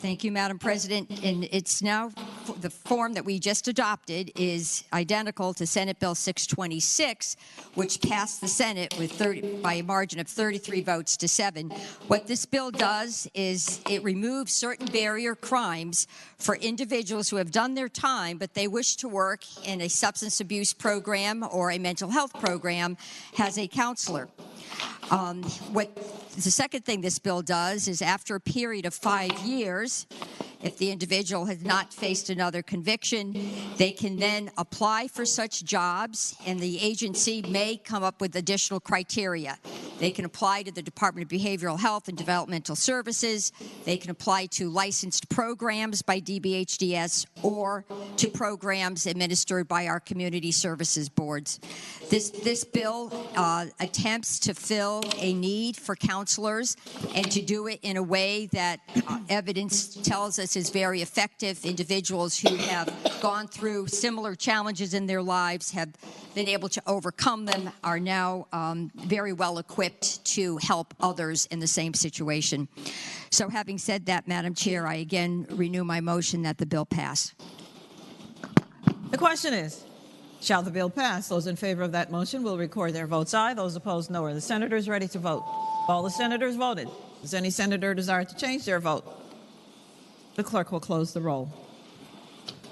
Thank you, Madam President. And it's now, the form that we just adopted is identical to Senate Bill 626, which passed the Senate with by a margin of 33 votes to 7. What this bill does is it removes certain barrier crimes for individuals who have done their time, but they wish to work in a substance abuse program or a mental health program as a counselor. What the second thing this bill does is, after a period of 5 years, if the individual has not faced another conviction, they can then apply for such jobs, and the agency may come up with additional criteria. They can apply to the Department of Behavioral Health and Developmental Services. They can apply to licensed programs by DBHDS or to programs administered by our community services boards. This bill attempts to fill a need for counselors and to do it in a way that evidence tells us is very effective. Individuals who have gone through similar challenges in their lives, have been able to overcome them, are now very well equipped to help others in the same situation. So having said that, Madam Chair, I again renew my motion that the bill pass.
The question is, shall the bill pass? Those in favor of that motion will record their votes aye. Those opposed, no. Are the senators ready to vote? All the senators voted. Does any senator desire to change their vote? The clerk will close the roll.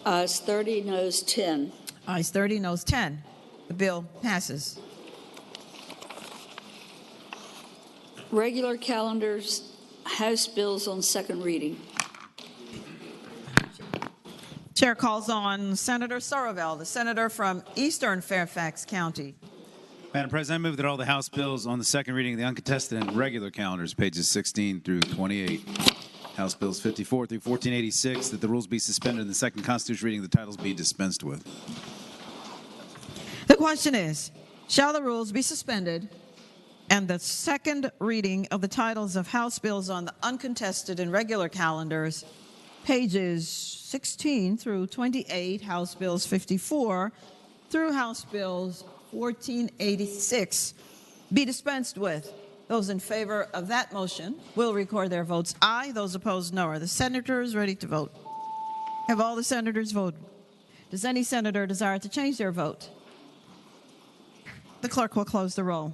Ayes 30, noes 10.
Ayes 30, noes 10. The bill passes.
Regular calendars, House bills on second reading.
Chair calls on Senator Sorovell, the senator from Eastern Fairfax County.
Madam President, I move that all the House bills on the second reading of the uncontested and regular calendars, pages 16 through 28, House bills 54 through 1486, that the rules be suspended and the second constitutional reading of the titles be dispensed with.
The question is, shall the rules be suspended and the second reading of the titles of House bills on the uncontested and regular calendars, pages 16 through 28, House bills 54 through House bills 1486, be dispensed with? Those in favor of that motion will record their votes aye. Those opposed, no. Are the senators ready to vote? Have all the senators voted? Does any senator desire to change their vote? The clerk will close the roll.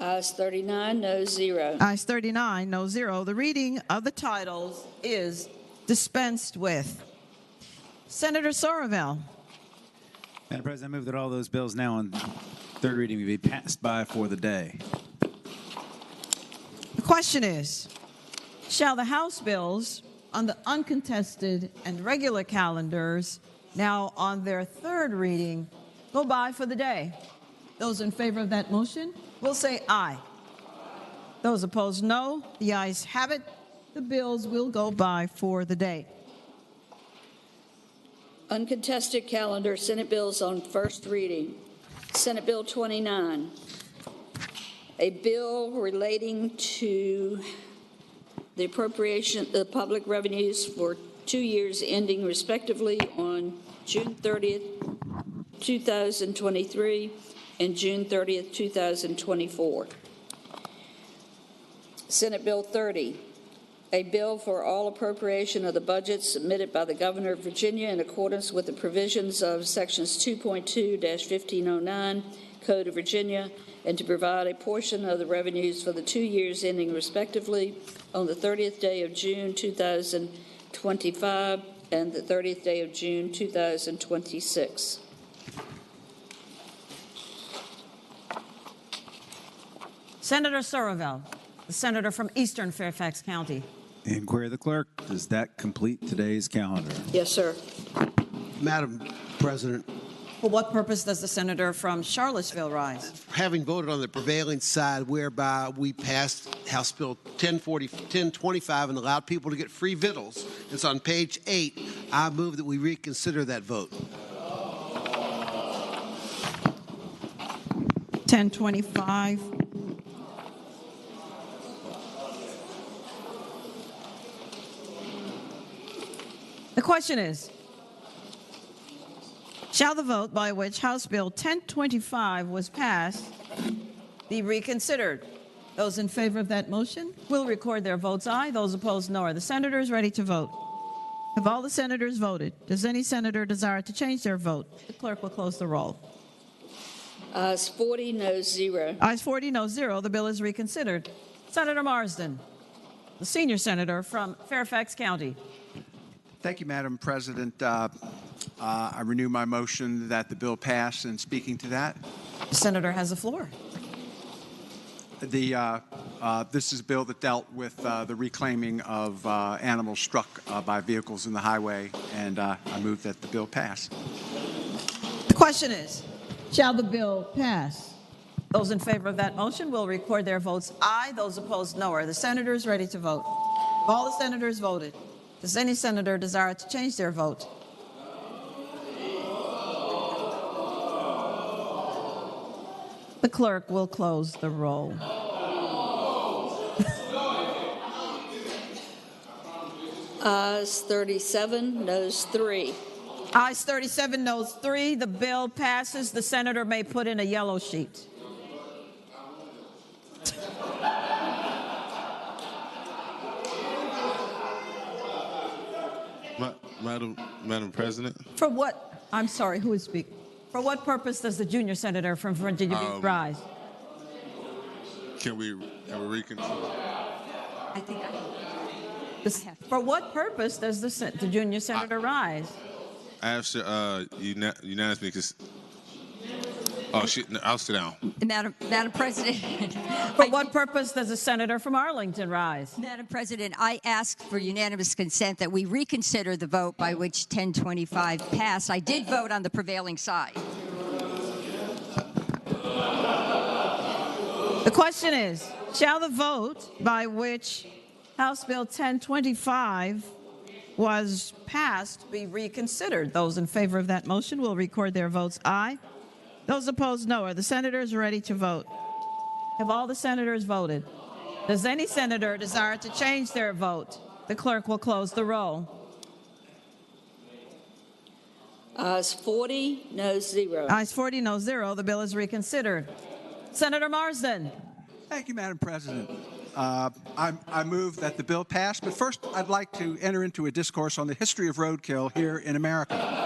Ayes 39, noes 0.
Ayes 39, no 0. The reading of the titles is dispensed with. Senator Sorovell.
Madam President, I move that all those bills now on third reading be passed by for the day.
The question is, shall the House bills on the uncontested and regular calendars, now on their third reading, go by for the day? Those in favor of that motion will say aye. Those opposed, no. The ayes have it. The bills will go by for the day.
Uncontested calendar, Senate bills on first reading. Senate Bill 29, a bill relating to the appropriation of public revenues for 2 years ending respectively on June 30th, 2023 and June 30th, 2024. Senate Bill 30, a bill for all appropriation of the budget submitted by the Governor of Virginia in accordance with the provisions of Sections 2.2-1509 Code of Virginia, and to provide a portion of the revenues for the 2 years ending respectively on the 30th day of June 2025 and the 30th day of June 2026.
Senator Sorovell, the senator from Eastern Fairfax County.
Inquiry of the clerk, does that complete today's calendar?
Yes, sir.
Madam President,
For what purpose does the senator from Charlottesville rise?
having voted on the prevailing side whereby we passed House Bill 1025 and allowed people to get free victuals, it's on page 8, I move that we reconsider that vote.
1025. question is, shall the vote by which House Bill 1025 was passed be reconsidered? Those in favor of that motion will record their votes aye. Those opposed, no. Are the senators ready to vote? Have all the senators voted? Does any senator desire to change their vote? The clerk will close the roll.
Ayes 40, noes 0.
Ayes 40, no 0. The bill is reconsidered. Senator Marsden, the senior senator from Fairfax County.
Thank you, Madam President. I renew my motion that the bill pass, and speaking to that.
The senator has the floor.
This is a bill that dealt with the reclaiming of animals struck by vehicles in the highway, and I move that the bill pass.
The question is, shall the bill pass? Those in favor of that motion will record their votes aye. Those opposed, no. Are the senators ready to vote? Have all the senators voted? Does any senator desire to change their vote? The clerk will close the roll.
Ayes 37, noes 3.
Ayes 37, noes 3. The bill passes. The senator may put in a yellow sheet.
Madam President?
For what? I'm sorry, who is speaking? For what purpose does the junior senator from Virginia Beach rise?
Can we reconsider?
I think for what purpose does the junior senator rise?
I asked unanimously because. Oh, shit, no, I'll sit down.
Madam President.
For what purpose does the senator from Arlington rise?
Madam President, I ask for unanimous consent that we reconsider the vote by which 1025 passed. I did vote on the prevailing side.
The question is, shall the vote by which House Bill 1025 was passed be reconsidered? Those in favor of that motion will record their votes aye. Those opposed, no. Are the senators ready to vote? Have all the senators voted? Does any senator desire to change their vote? The clerk will close the roll.
Ayes 40, noes 0.
Ayes 40, no 0. The bill is reconsidered. Senator Marsden.
Thank you, Madam President. I move that the bill pass, but first I'd like to enter into a discourse on the history of roadkill here in America.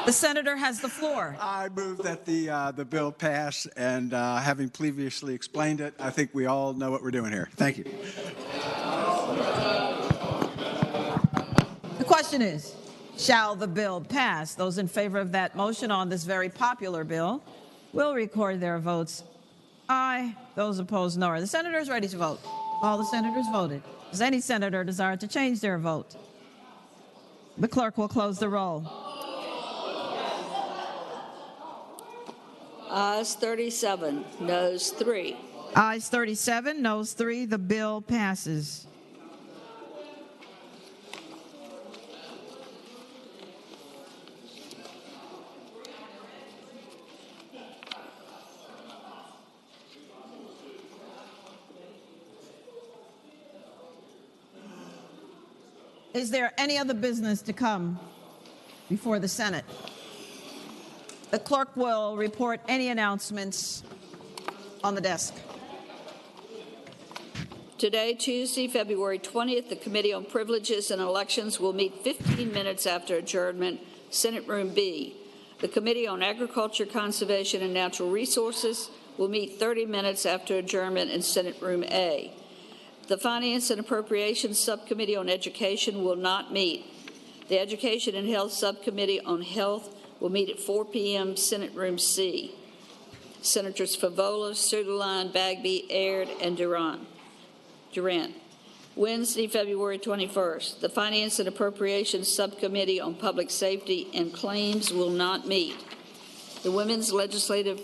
The senator has the floor.
I move that the bill pass, and having previously explained it, I think we all know what we're doing here. Thank you.
The question is, shall the bill pass? Those in favor of that motion on this very popular bill will record their votes aye. Those opposed, no. Are the senators ready to vote? All the senators voted. Does any senator desire to change their vote? The clerk will close the roll.
Ayes 37, noes 3.
Ayes 37, noes 3. The bill passes. Is there any other business to come before the Senate? The clerk will report any announcements on the desk.
Today, Tuesday, February 20th, the Committee on Privileges and Elections will meet 15 minutes after adjournment, Senate Room B. The Committee on Agriculture, Conservation, and Natural Resources will meet 30 minutes after adjournment in Senate Room A. The Finance and Appropriations Subcommittee on Education will not meet. The Education and Health Subcommittee on Health will meet at 4 p.m. Senate Room C. Senators Favola, Suderline, Bagby, Aird, and Durant. Wednesday, February 21st, the Finance and Appropriations Subcommittee on Public Safety and Claims will not meet. The Women's Legislative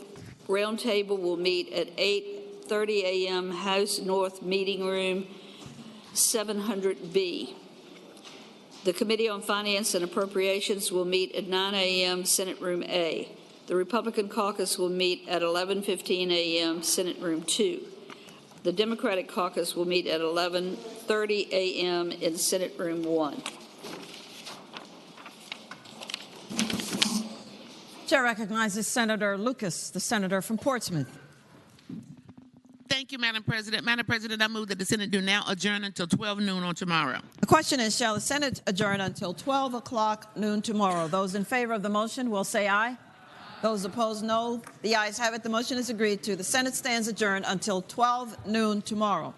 Roundtable will meet at 8:30 a.m. House North Meeting Room 700B. The Committee on Finance and Appropriations will meet at 9 a.m. Senate Room A. The Republican Caucus will meet at 11:15 a.m. Senate Room 2. The Democratic Caucus will meet at 11:30 a.m. in Senate Room 1.
Chair recognizes Senator Lucas, the senator from Portsmouth.
Thank you, Madam President. Madam President, I move that the Senate do now adjourn until 12 noon on tomorrow.
The question is, shall the Senate adjourn until 12 o'clock noon tomorrow? Those in favor of the motion will say aye. Those opposed, no. The ayes have it. The motion is agreed to. The Senate stands adjourned until 12 noon tomorrow.